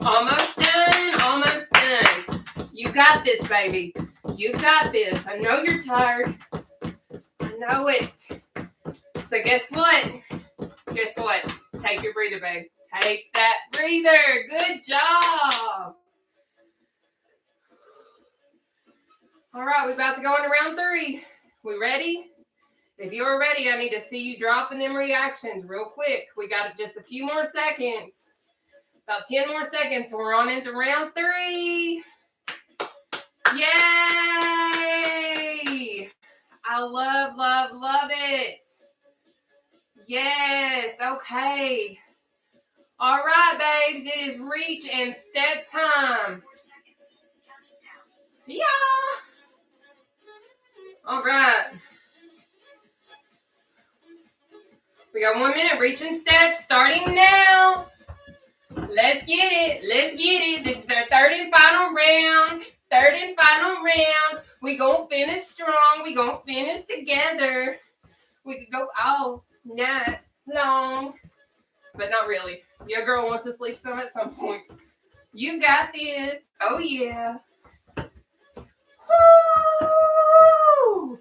Almost done, almost done. You got this, baby. You got this. I know you're tired. I know it. So guess what? Guess what? Take your breather, babe. Take that breather. Good job. All right, we're about to go into round 3. We ready? If you're ready, I need to see you dropping them reactions real quick. We got just a few more seconds. About 10 more seconds, and we're on into round 3. Yay! I love, love, love it. Yes, okay. All right, babes, it is reach and step time. Yeah. All right. We got 1 minute, reach and step, starting now. Let's get it. Let's get it. This is our third and final round. Third and final round. We gonna finish strong. We gonna finish together. We could go all night long. But not really. Your girl wants to sleep some at some point. You got this. Oh, yeah. Woo!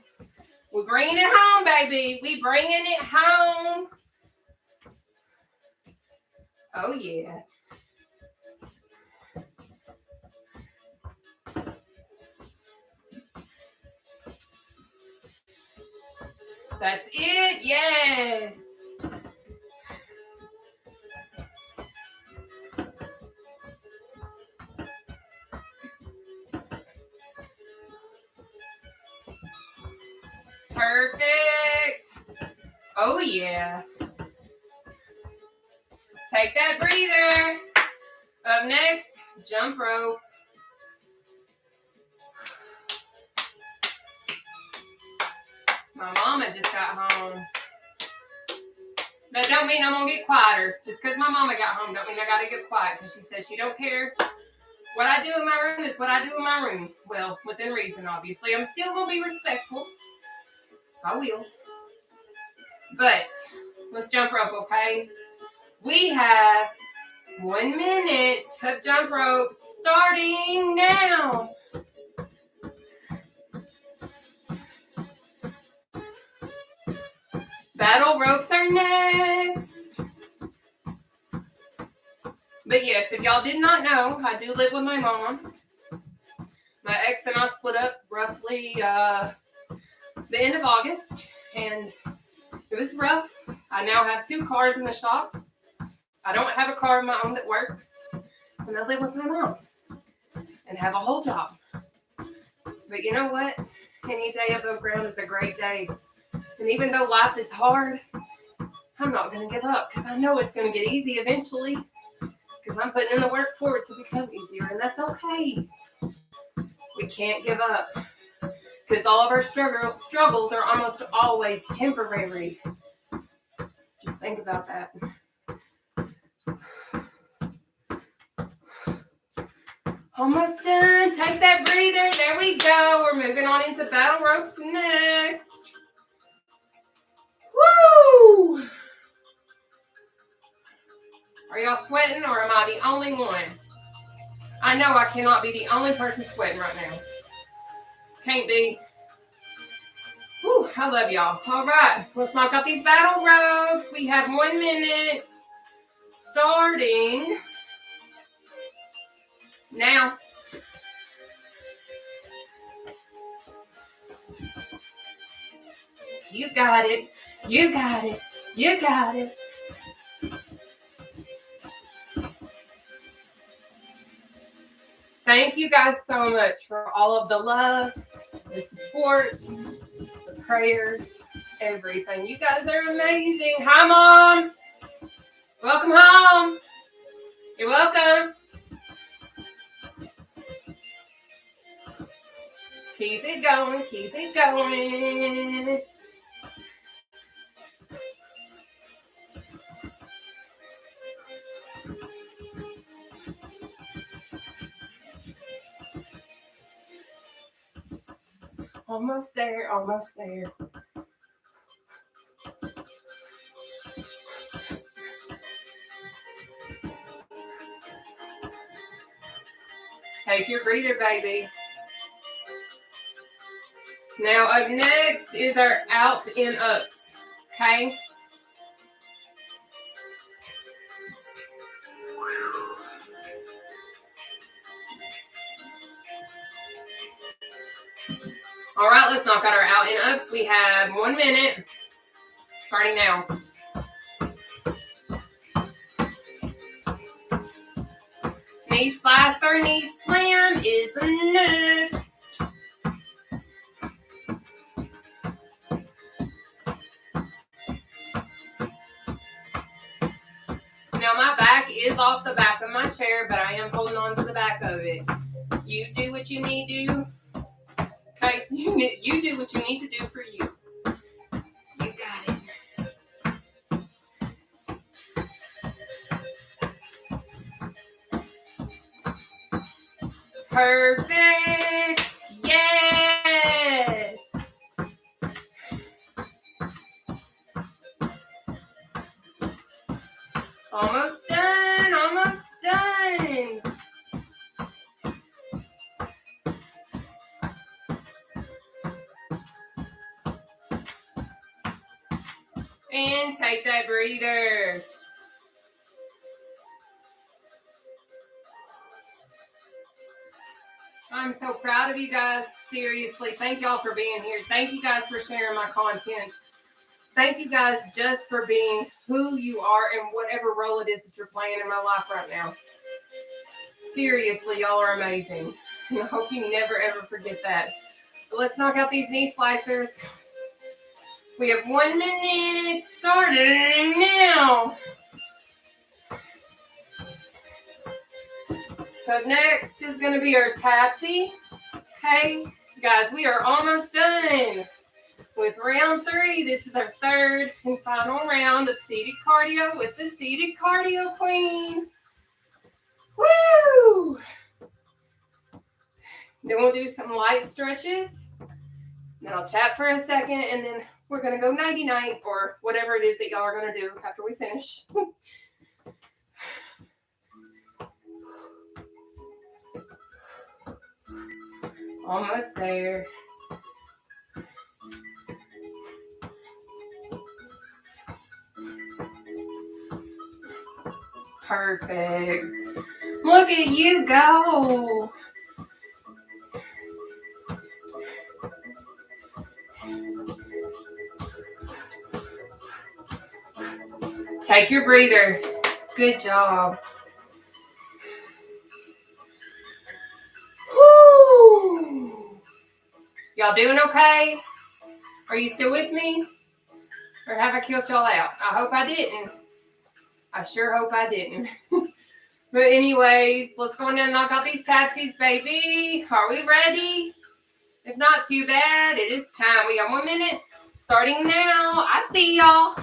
We're bringing it home, baby. We bringing it home. Oh, yeah. That's it. Yes. Perfect. Oh, yeah. Take that breather. Up next, jump rope. My mama just got home. That don't mean I'm going to get quieter. Just because my mama got home don't mean I got to get quiet, because she says she don't care. What I do in my room is what I do in my room. Well, within reason, obviously. I'm still going to be respectful. I will. But let's jump rope, okay? We have 1 minute of jump ropes starting now. Battle ropes are next. But yes, if y'all did not know, I do live with my mama. My ex and I split up roughly the end of August, and it was rough. I now have 2 cars in the shop. I don't have a car of my own that works. and I live with my mom and have a whole job. But you know what? Any day above ground is a great day. And even though life is hard, I'm not going to give up because I know it's going to get easy eventually because I'm putting in the work for it to become easier, and that's okay. We can't give up because all of our struggles are almost always temporary. Just think about that. Almost done. Take that breather. There we go. We're moving on into battle ropes next. Woo! Are y'all sweating or am I the only one? I know I cannot be the only person sweating right now. Can't be. Whew, I love y'all. All right, let's knock out these battle ropes. We have 1 minute starting now. You got it. You got it. You got it. Thank you guys so much for all of the love, the support, the prayers, everything. You guys are amazing. Hi, Mom. Welcome home. You're welcome. Keep it going. Keep it going. Almost there, almost there. Take your breather, baby. Now up next is our out and ups, okay? All right, let's knock out our out and ups. We have 1 minute, starting now. Knee slicer, knee slam is next. Now my back is off the back of my chair, but I am holding on to the back of it. You do what you need to do. Okay, you do what you need to do for you. You got it. Perfect. Yes. Almost done. Almost done. And take that breather. I'm so proud of you guys. Seriously, thank y'all for being here. Thank you guys for sharing my content. Thank you guys just for being who you are and whatever role it is that you're playing in my life right now. Seriously, y'all are amazing. And I hope you never, ever forget that. But let's knock out these knee slicers. We have 1 minute starting now. So next is going to be our tapsy. Okay, guys, we are almost done with round 3. This is our third and final round of seated cardio with the seated cardio queen. Woo! Then we'll do some light stretches. Then I'll chat for a second, and then we're going to go nighty-night or whatever it is that y'all are going to do after we finish. Almost there. Perfect. Look at you go. Take your breather. Good job. Y'all doing okay? Are you still with me? Or have I killed y'all out? I hope I didn't. I sure hope I didn't. But anyways, let's go in and knock out these taxis, baby. Are we ready? If not, too bad. It is time. We got 1 minute. Starting now. I see y'all.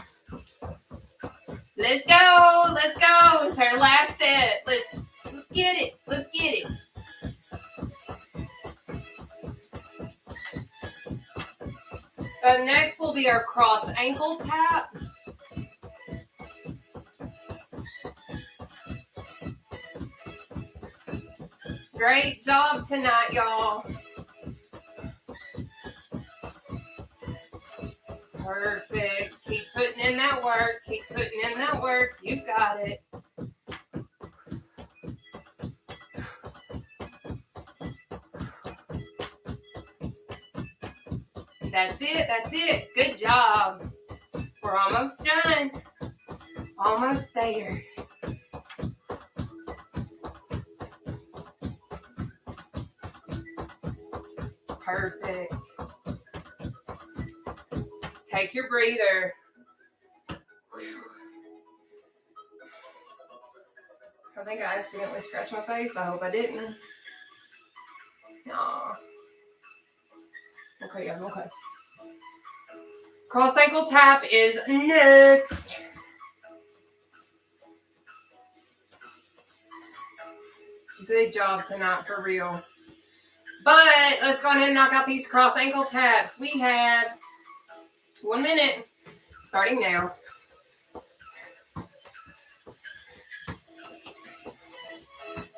Let's go. Let's go. It's our last set. Let's get it. Let's get it. Up next will be our cross ankle tap. Great job tonight, y'all. Perfect. Keep putting in that work. Keep putting in that work. You got it. That's it. That's it. Good job. We're almost done. Almost there. Perfect. Take your breather. I think I accidentally scratched my face. I hope I didn't. Aw. Okay, yeah, okay. Cross ankle tap is next. Good job tonight, for real. But let's go ahead and knock out these cross ankle taps. We have 1 minute, starting now.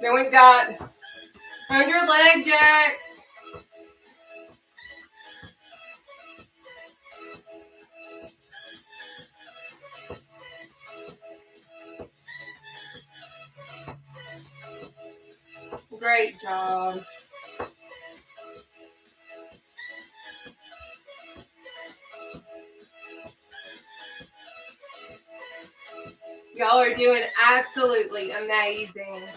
Then we've got 100 leg jacks. Great job. Y'all are doing absolutely amazing.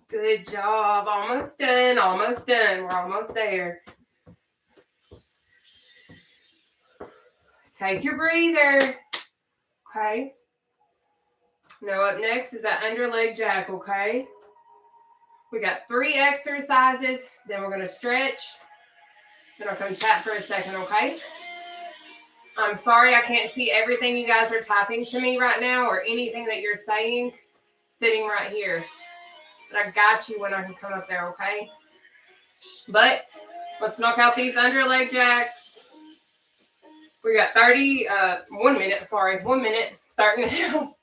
Good job. Almost done. Almost done. We're almost there. Take your breather. Okay. Now up next is that under leg jack, okay? We got 3 exercises. Then we're going to stretch. Then I'll come chat for a second, okay? I'm sorry I can't see everything you guys are typing to me right now or anything that you're saying sitting right here. But I got you when I can come up there, okay? But let's knock out these under leg jacks. We got 1 minute, 1 minute, starting now.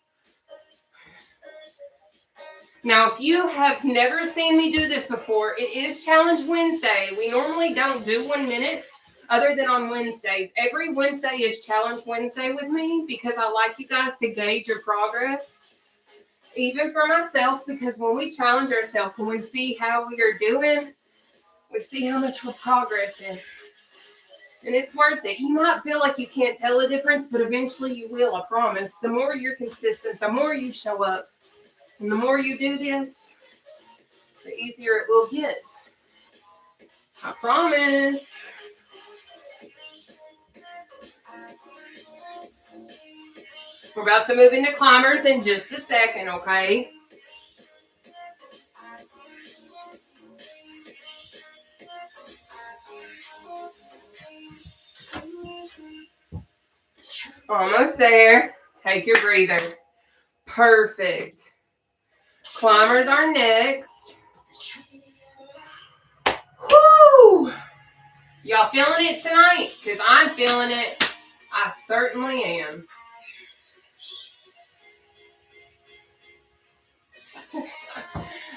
Now, if you have never seen me do this before, it is Challenge Wednesday. We normally don't do 1 minute other than on Wednesdays. Every Wednesday is Challenge Wednesday with me because I like you guys to gauge your progress. Even for myself, because when we challenge ourselves, when we see how we are doing, we see how much we're progressing. And it's worth it. You might feel like you can't tell a difference, but eventually you will, I promise. The more you're consistent, the more you show up, and the more you do this, the easier it will get. I promise. We're about to move into climbers in just a second, okay? Almost there. Take your breather. Perfect. Climbers are next. Whoo! Y'all feeling it tonight? Because I'm feeling it. I certainly am.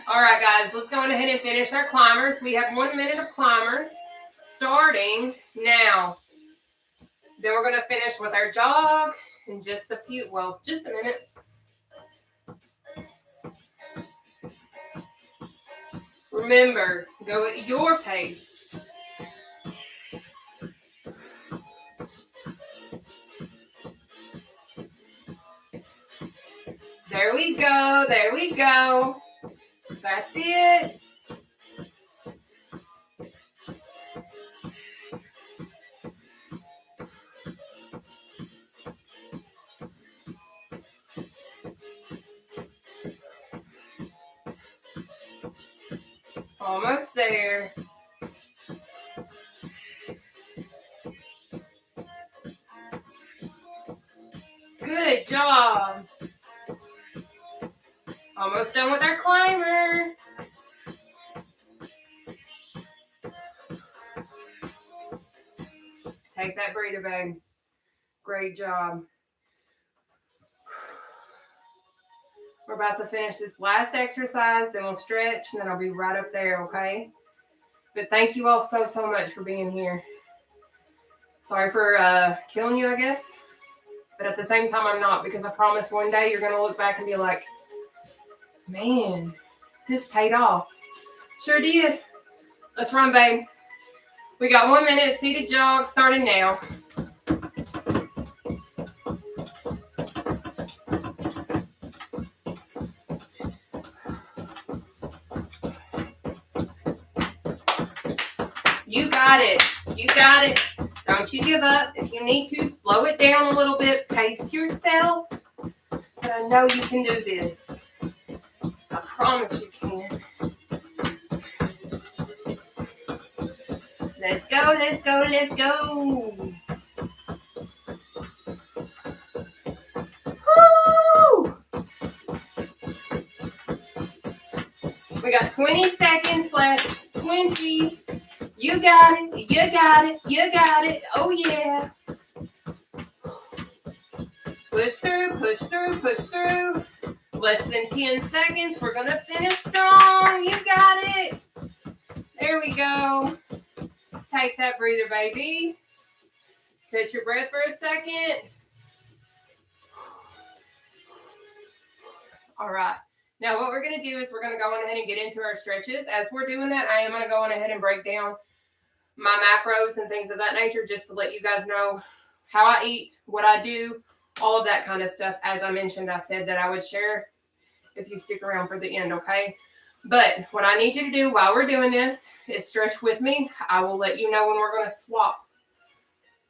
All right, guys, let's go ahead and finish our climbers. We have 1 minute of climbers starting now. Then we're going to finish with our jog in just a minute. Remember, go at your pace. There we go. There we go. That's it. Almost there. Good job. Almost done with our climber. Take that breather, babe. Great job. We're about to finish this last exercise, then we'll stretch, and then I'll be right up there, okay? But thank you all so, so much for being here. Sorry for killing you, I guess. But at the same time, I'm not, because I promise one day you're going to look back and be like, man, this paid off. Sure did. Let's run, babe. We got 1 minute, seated jog starting now. You got it. You got it. Don't you give up. If you need to, slow it down a little bit. Pace yourself. But I know you can do this. I promise you can. Let's go, let's go, let's go. Woo! We got 20 seconds left. 20. You got it, you got it, you got it. Oh, yeah. Push through, push through, push through. Less than 10 seconds. We're going to finish strong. You got it. There we go. Take that breather, baby. Catch your breath for a second. All right. Now, what we're going to do is we're going to go on ahead and get into our stretches. As we're doing that, I am going to go on ahead and break down my macros and things of that nature, just to let you guys know how I eat, what I do, all of that kind of stuff. As I mentioned, I said that I would share if you stick around for the end, okay? But what I need you to do while we're doing this is stretch with me. I will let you know when we're going to swap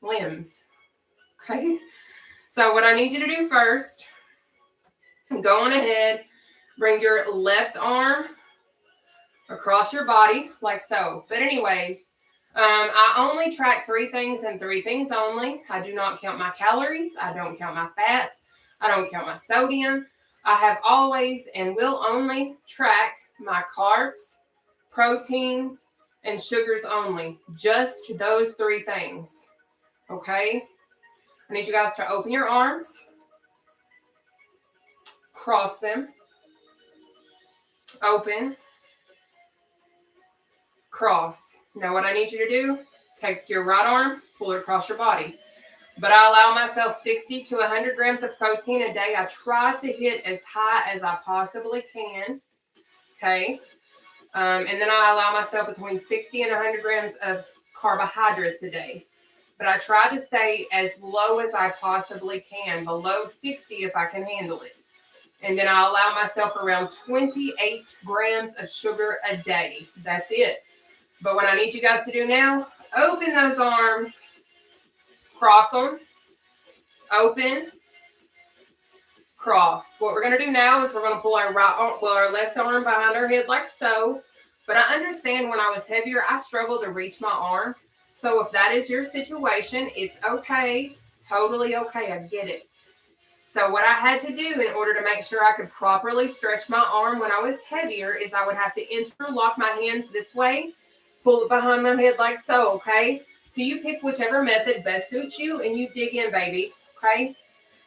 limbs, okay? So what I need you to do first, go on ahead, bring your left arm across your body like so. But anyways, I only track 3 things and 3 things only. I do not count my calories. I don't count my fat. I don't count my sodium. I have always and will only track my carbs, proteins, and sugars only. Just those 3 things. Okay? I need you guys to open your arms. Cross them. Open. Cross. Now what I need you to do, take your right arm, pull it across your body. But I allow myself 60 to 100 grams of protein a day. I try to hit as high as I possibly can. Okay. And then I allow myself between 60 and 100 grams of carbohydrates a day. But I try to stay as low as I possibly can, below 60 if I can handle it. And then I allow myself around 28 grams of sugar a day. That's it. But what I need you guys to do now, open those arms, cross them, open, cross. What we're going to do now is we're going to pull our left arm behind our head like so. But I understand when I was heavier, I struggled to reach my arm. So if that is your situation, it's okay. Totally okay. I get it. So what I had to do in order to make sure I could properly stretch my arm when I was heavier is I would have to interlock my hands this way, pull it behind my head like so, okay? So you pick whichever method best suits you and you dig in, baby, okay?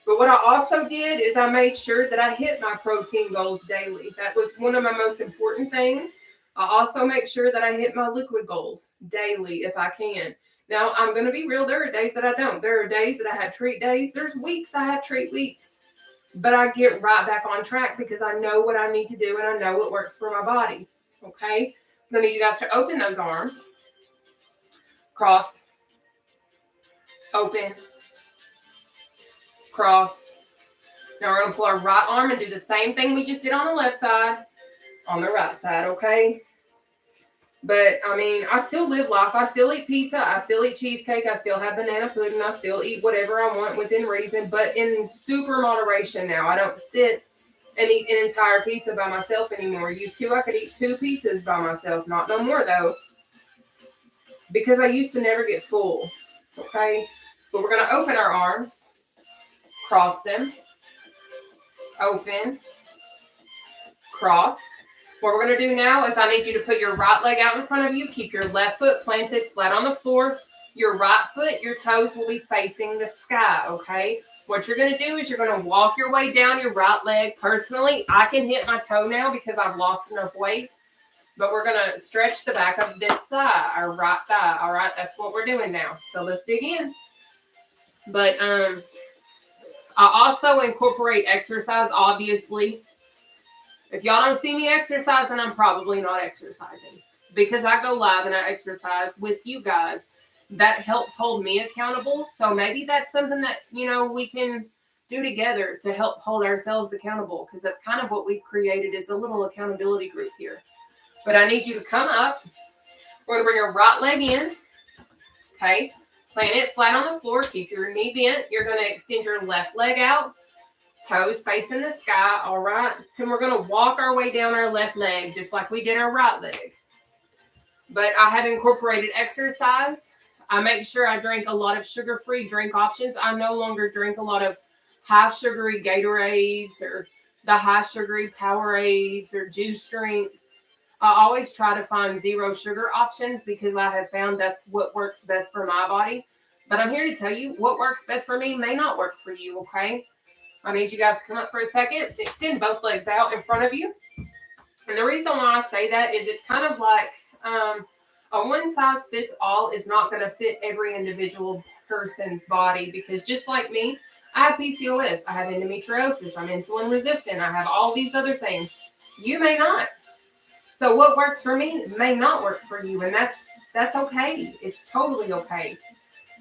But what I also did is I made sure that I hit my protein goals daily. That was one of my most important things. I also make sure that I hit my liquid goals daily if I can. Now, I'm going to be real. There are days that I don't. There are days that I have treat days. There's weeks I have treat weeks. But I get right back on track because I know what I need to do and I know what works for my body. Okay? I need you guys to open those arms. Cross. Open. Cross. Now we're going to pull our right arm and do the same thing we just did on the left side, on the right side, okay? But, I mean, I still live life. I still eat pizza. I still eat cheesecake. I still have banana pudding. I still eat whatever I want within reason, but in super moderation now. I don't sit and eat an entire pizza by myself anymore. Used to, I could eat 2 pizzas by myself. Not no more, though, because I used to never get full, okay? But we're going to open our arms, cross them, open, cross. What we're going to do now is I need you to put your right leg out in front of you. Keep your left foot planted flat on the floor. Your right foot, your toes will be facing the sky, okay? What you're going to do is you're going to walk your way down your right leg. Personally, I can hit my toe now because I've lost enough weight. But we're going to stretch the back of this thigh, our right thigh, all right? That's what we're doing now. So let's dig in. But I also incorporate exercise, obviously. If y'all don't see me exercising, I'm probably not exercising because I go live and I exercise with you guys. That helps hold me accountable. So maybe that's something that, we can do together to help hold ourselves accountable, because that's kind of what we've created is a little accountability group here. But I need you to come up. We're going to bring your right leg in. Okay. Plant it flat on the floor. Keep your knee bent. You're going to extend your left leg out. Toes facing the sky, all right? And we're going to walk our way down our left leg just like we did our right leg. But I have incorporated exercise. I make sure I drink a lot of sugar-free drink options. I no longer drink a lot of high-sugary Gatorades or the high-sugary Powerades or juice drinks. I always try to find zero sugar options because I have found that's what works best for my body. But I'm here to tell you what works best for me may not work for you, okay? I need you guys to come up for a second. Extend both legs out in front of you. And the reason why I say that is it's kind of like a one-size-fits-all is not going to fit every individual person's body, because just like me, I have PCOS, I have endometriosis, I'm insulin resistant, I have all these other things. You may not. So what works for me may not work for you, and that's okay. It's totally okay.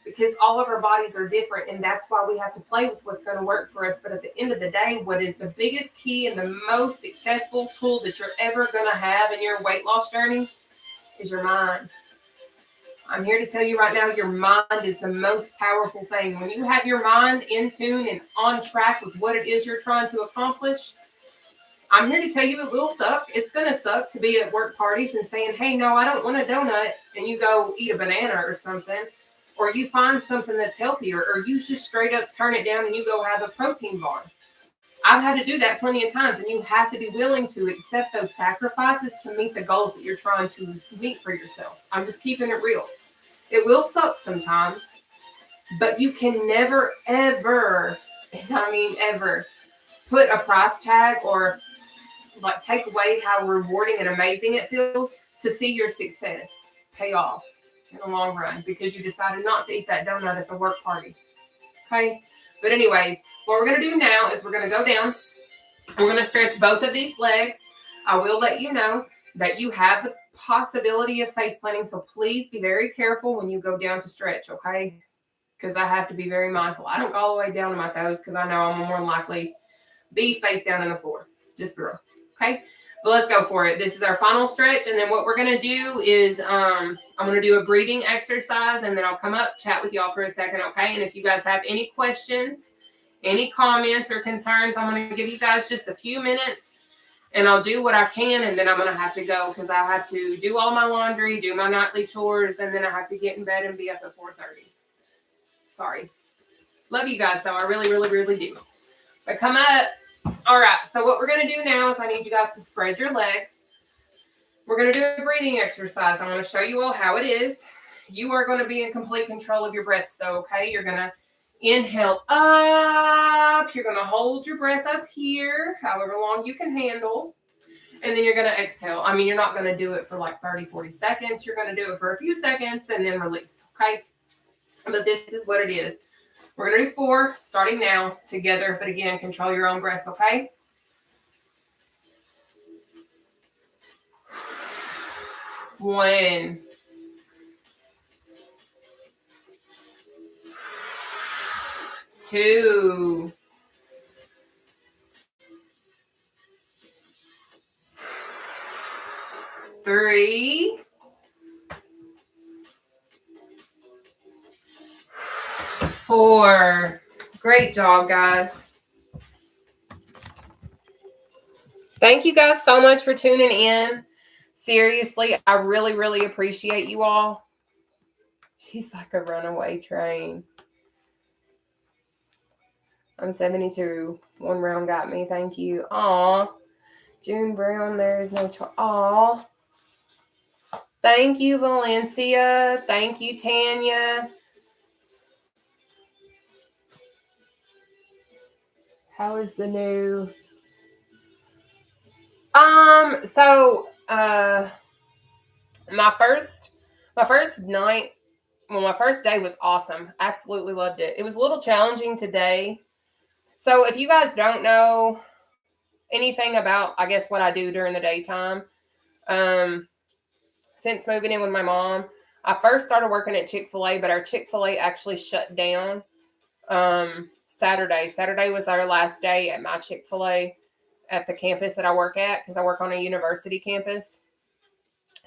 Because all of our bodies are different, and that's why we have to play with what's going to work for us. But at the end of the day, what is the biggest key and the most successful tool that you're ever going to have in your weight loss journey is your mind. I'm here to tell you right now, your mind is the most powerful thing. When you have your mind in tune and on track with what it is you're trying to accomplish, I'm here to tell you it will suck. It's going to suck to be at work parties and saying, hey, no, I don't want a donut, and you go eat a banana or something. Or you find something that's healthier, or you just straight up turn it down and you go have a protein bar. I've had to do that plenty of times, and you have to be willing to accept those sacrifices to meet the goals that you're trying to meet for yourself. I'm just keeping it real. It will suck sometimes, but you can never, ever, and I mean ever, put a price tag or like take away how rewarding and amazing it feels to see your success pay off in the long run because you decided not to eat that donut at the work party. Okay? But anyways, what we're going to do now is we're going to go down. We're going to stretch both of these legs. I will let you know that you have the possibility of face planting, so please be very careful when you go down to stretch, okay? Because I have to be very mindful. I don't go all the way down to my toes because I know I'm more than likely be face down on the floor. Just be real, okay? But let's go for it. This is our final stretch, and then what we're going to do is I'm going to do a breathing exercise, and then I'll come up, chat with y'all for a second, okay? And if you guys have any questions, any comments or concerns, I'm going to give you guys just a few minutes, and I'll do what I can, and then I'm going to have to go because I have to do all my laundry, do my nightly chores, and then I have to get in bed and be up at 4:30. Sorry. Love you guys, though. I really, really, really do. But come up. All right, so what we're going to do now is I need you guys to spread your legs. We're going to do a breathing exercise. I'm going to show you all how it is. You are going to be in complete control of your breaths, though, okay? You're going to inhale up. You're going to hold your breath up here, however long you can handle. And then you're going to exhale. I mean, you're not going to do it for like 30, 40 seconds. You're going to do it for a few seconds and then release, okay? But this is what it is. We're going to do 4, starting now, together. But again, control your own breaths, okay? 1, 2, 3, 4. Great job, guys. Thank you guys so much for tuning in. Seriously, I really, really appreciate you all. She's like a runaway train. I'm 72. 1 round got me. Thank you. Aw. June Brown, there is no choice. Aw. Thank you, Valencia. Thank you, Tanya. How is the new... So, my first night, well, my first day was awesome. Absolutely loved it. It was a little challenging today. So if you guys don't know anything about, I guess, what I do during the daytime, since moving in with my mom, I first started working at Chick-fil-A, but our Chick-fil-A actually shut down Saturday. Saturday was our last day at my Chick-fil-A at the campus that I work at, because I work on a university campus.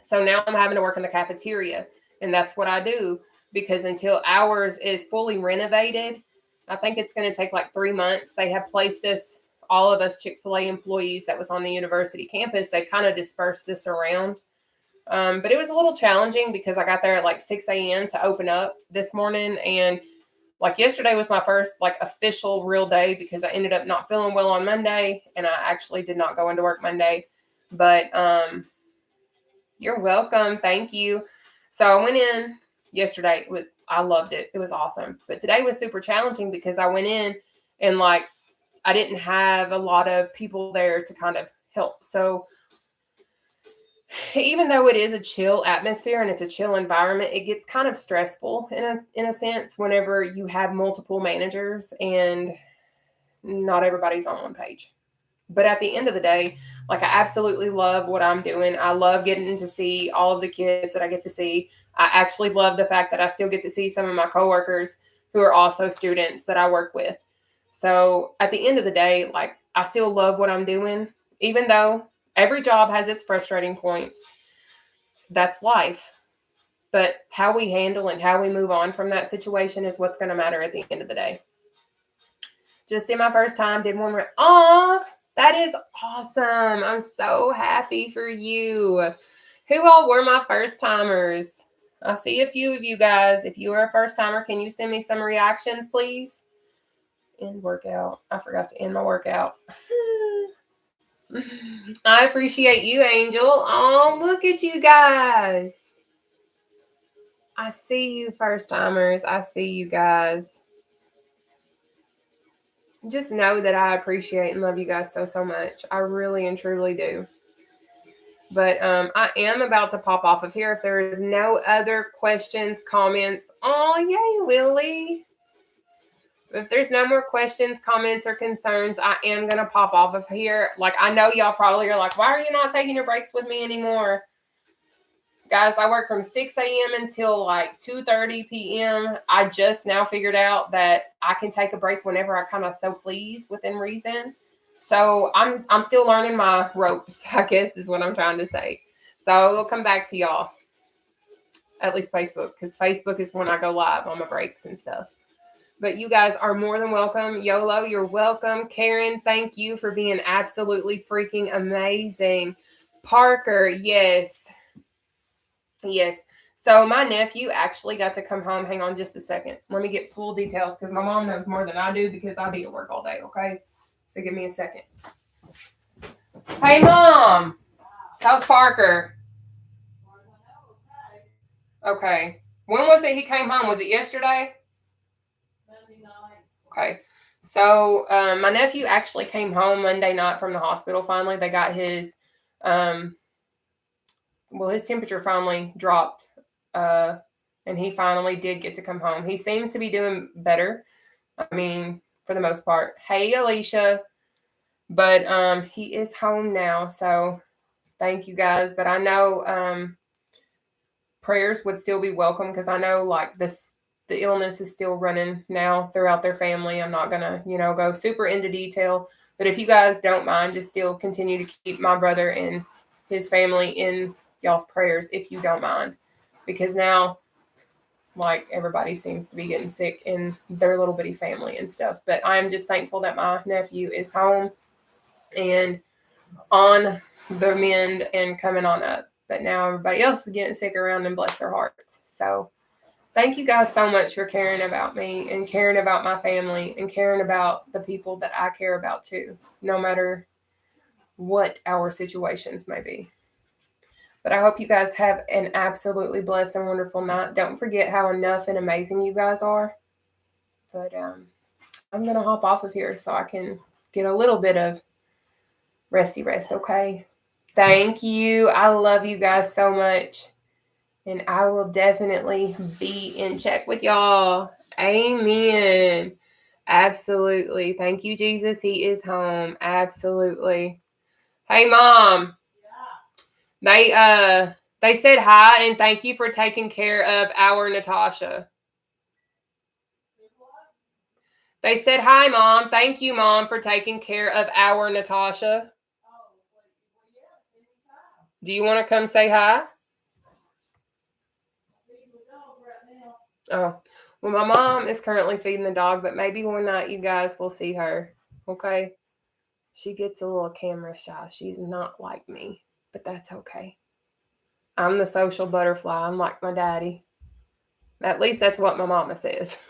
So now I'm having to work in the cafeteria, and that's what I do, because until ours is fully renovated, I think it's going to take like 3 months. They have placed us, all of us Chick-fil-A employees that was on the university campus, they kind of dispersed this around. But it was a little challenging because I got there at like 6 a.m. to open up this morning. And like yesterday was my first like official real day, because I ended up not feeling well on Monday, and I actually did not go into work Monday. But you're welcome. Thank you. So I went in yesterday. I loved it. It was awesome. But today was super challenging because I went in and like I didn't have a lot of people there to kind of help. So even though it is a chill atmosphere and it's a chill environment, it gets kind of stressful in a sense whenever you have multiple managers and not everybody's on one page. But at the end of the day, like I absolutely love what I'm doing. I love getting to see all of the kids that I get to see. I actually love the fact that I still get to see some of my coworkers who are also students that I work with. So at the end of the day, like I still love what I'm doing, even though every job has its frustrating points. That's life. But how we handle and how we move on from that situation is what's going to matter at the end of the day. Just in my first time, did one. Aw, that is awesome. I'm so happy for you. Who all were my first timers? I see a few of you guys. If you are a first timer, can you send me some reactions, please? End workout. I forgot to end my workout. I appreciate you, Angel. Oh, look at you guys. I see you, first timers. I see you guys. Just know that I appreciate and love you guys so, so much. I really and truly do. But I am about to pop off of here. If there is no other questions, comments. Oh, yay, Lily. If there's no more questions, comments, or concerns, I am going to pop off of here. Like, I know y'all probably are like, why are you not taking your breaks with me anymore? Guys, I work from 6 a.m. until like 2:30 p.m. I just now figured out that I can take a break whenever I kind of so please within reason. So I'm still learning my ropes, I guess is what I'm trying to say. So we'll come back to y'all. At least Facebook, because Facebook is when I go live on my breaks and stuff. But you guys are more than welcome. YOLO, you're welcome. Karen, thank you for being absolutely freaking amazing. Parker, yes. Yes. So my nephew actually got to come home. Hang on just a second. Let me get full details because my mom knows more than I do because I be at work all day, okay? So give me a second. Hey, Mom. How's Parker? Okay. When was it he came home? Was it yesterday? Monday night. Okay. So my nephew actually came home Monday night from the hospital finally. They got his, his temperature finally dropped. And he finally did get to come home. He seems to be doing better. I mean, for the most part. Hey, Alicia. But he is home now. So thank you guys. But I know prayers would still be welcome because I know like the illness is still running now throughout their family. I'm not going to, go super into detail. But if you guys don't mind, just still continue to keep my brother and his family in y'all's prayers if you don't mind, because now, like, everybody seems to be getting sick in their little bitty family and stuff. But I'm just thankful that my nephew is home and on the mend and coming on up. But now everybody else is getting sick around, and bless their hearts. So thank you guys so much for caring about me and caring about my family and caring about the people that I care about too, no matter what our situations may be. But I hope you guys have an absolutely blessed and wonderful night. Don't forget how enough and amazing you guys are. But I'm going to hop off of here so I can get a little bit of resty rest, okay? Thank you. I love you guys so much. And I will definitely be in check with y'all. Amen. Absolutely. Thank you, Jesus. He is home. Absolutely. Hey, Mom. They said hi and thank you for taking care of our Nataushia. They said hi, Mom. Thank you, Mom, for taking care of our Nataushia. Do you want to come say hi? Oh, well, my mom is currently feeding the dog, but maybe one night you guys will see her. Okay? She gets a little camera shy. She's not like me, but that's okay. I'm the social butterfly. I'm like my daddy. At least that's what my mama says.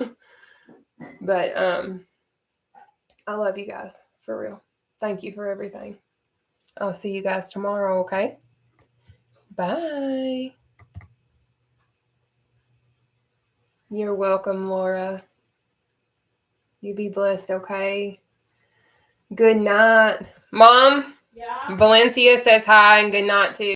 But I love you guys, for real. Thank you for everything. I'll see you guys tomorrow, okay? Bye. You're welcome, Laura. You be blessed, okay? Good night. Mom? Yeah. Valencia says hi and good night too.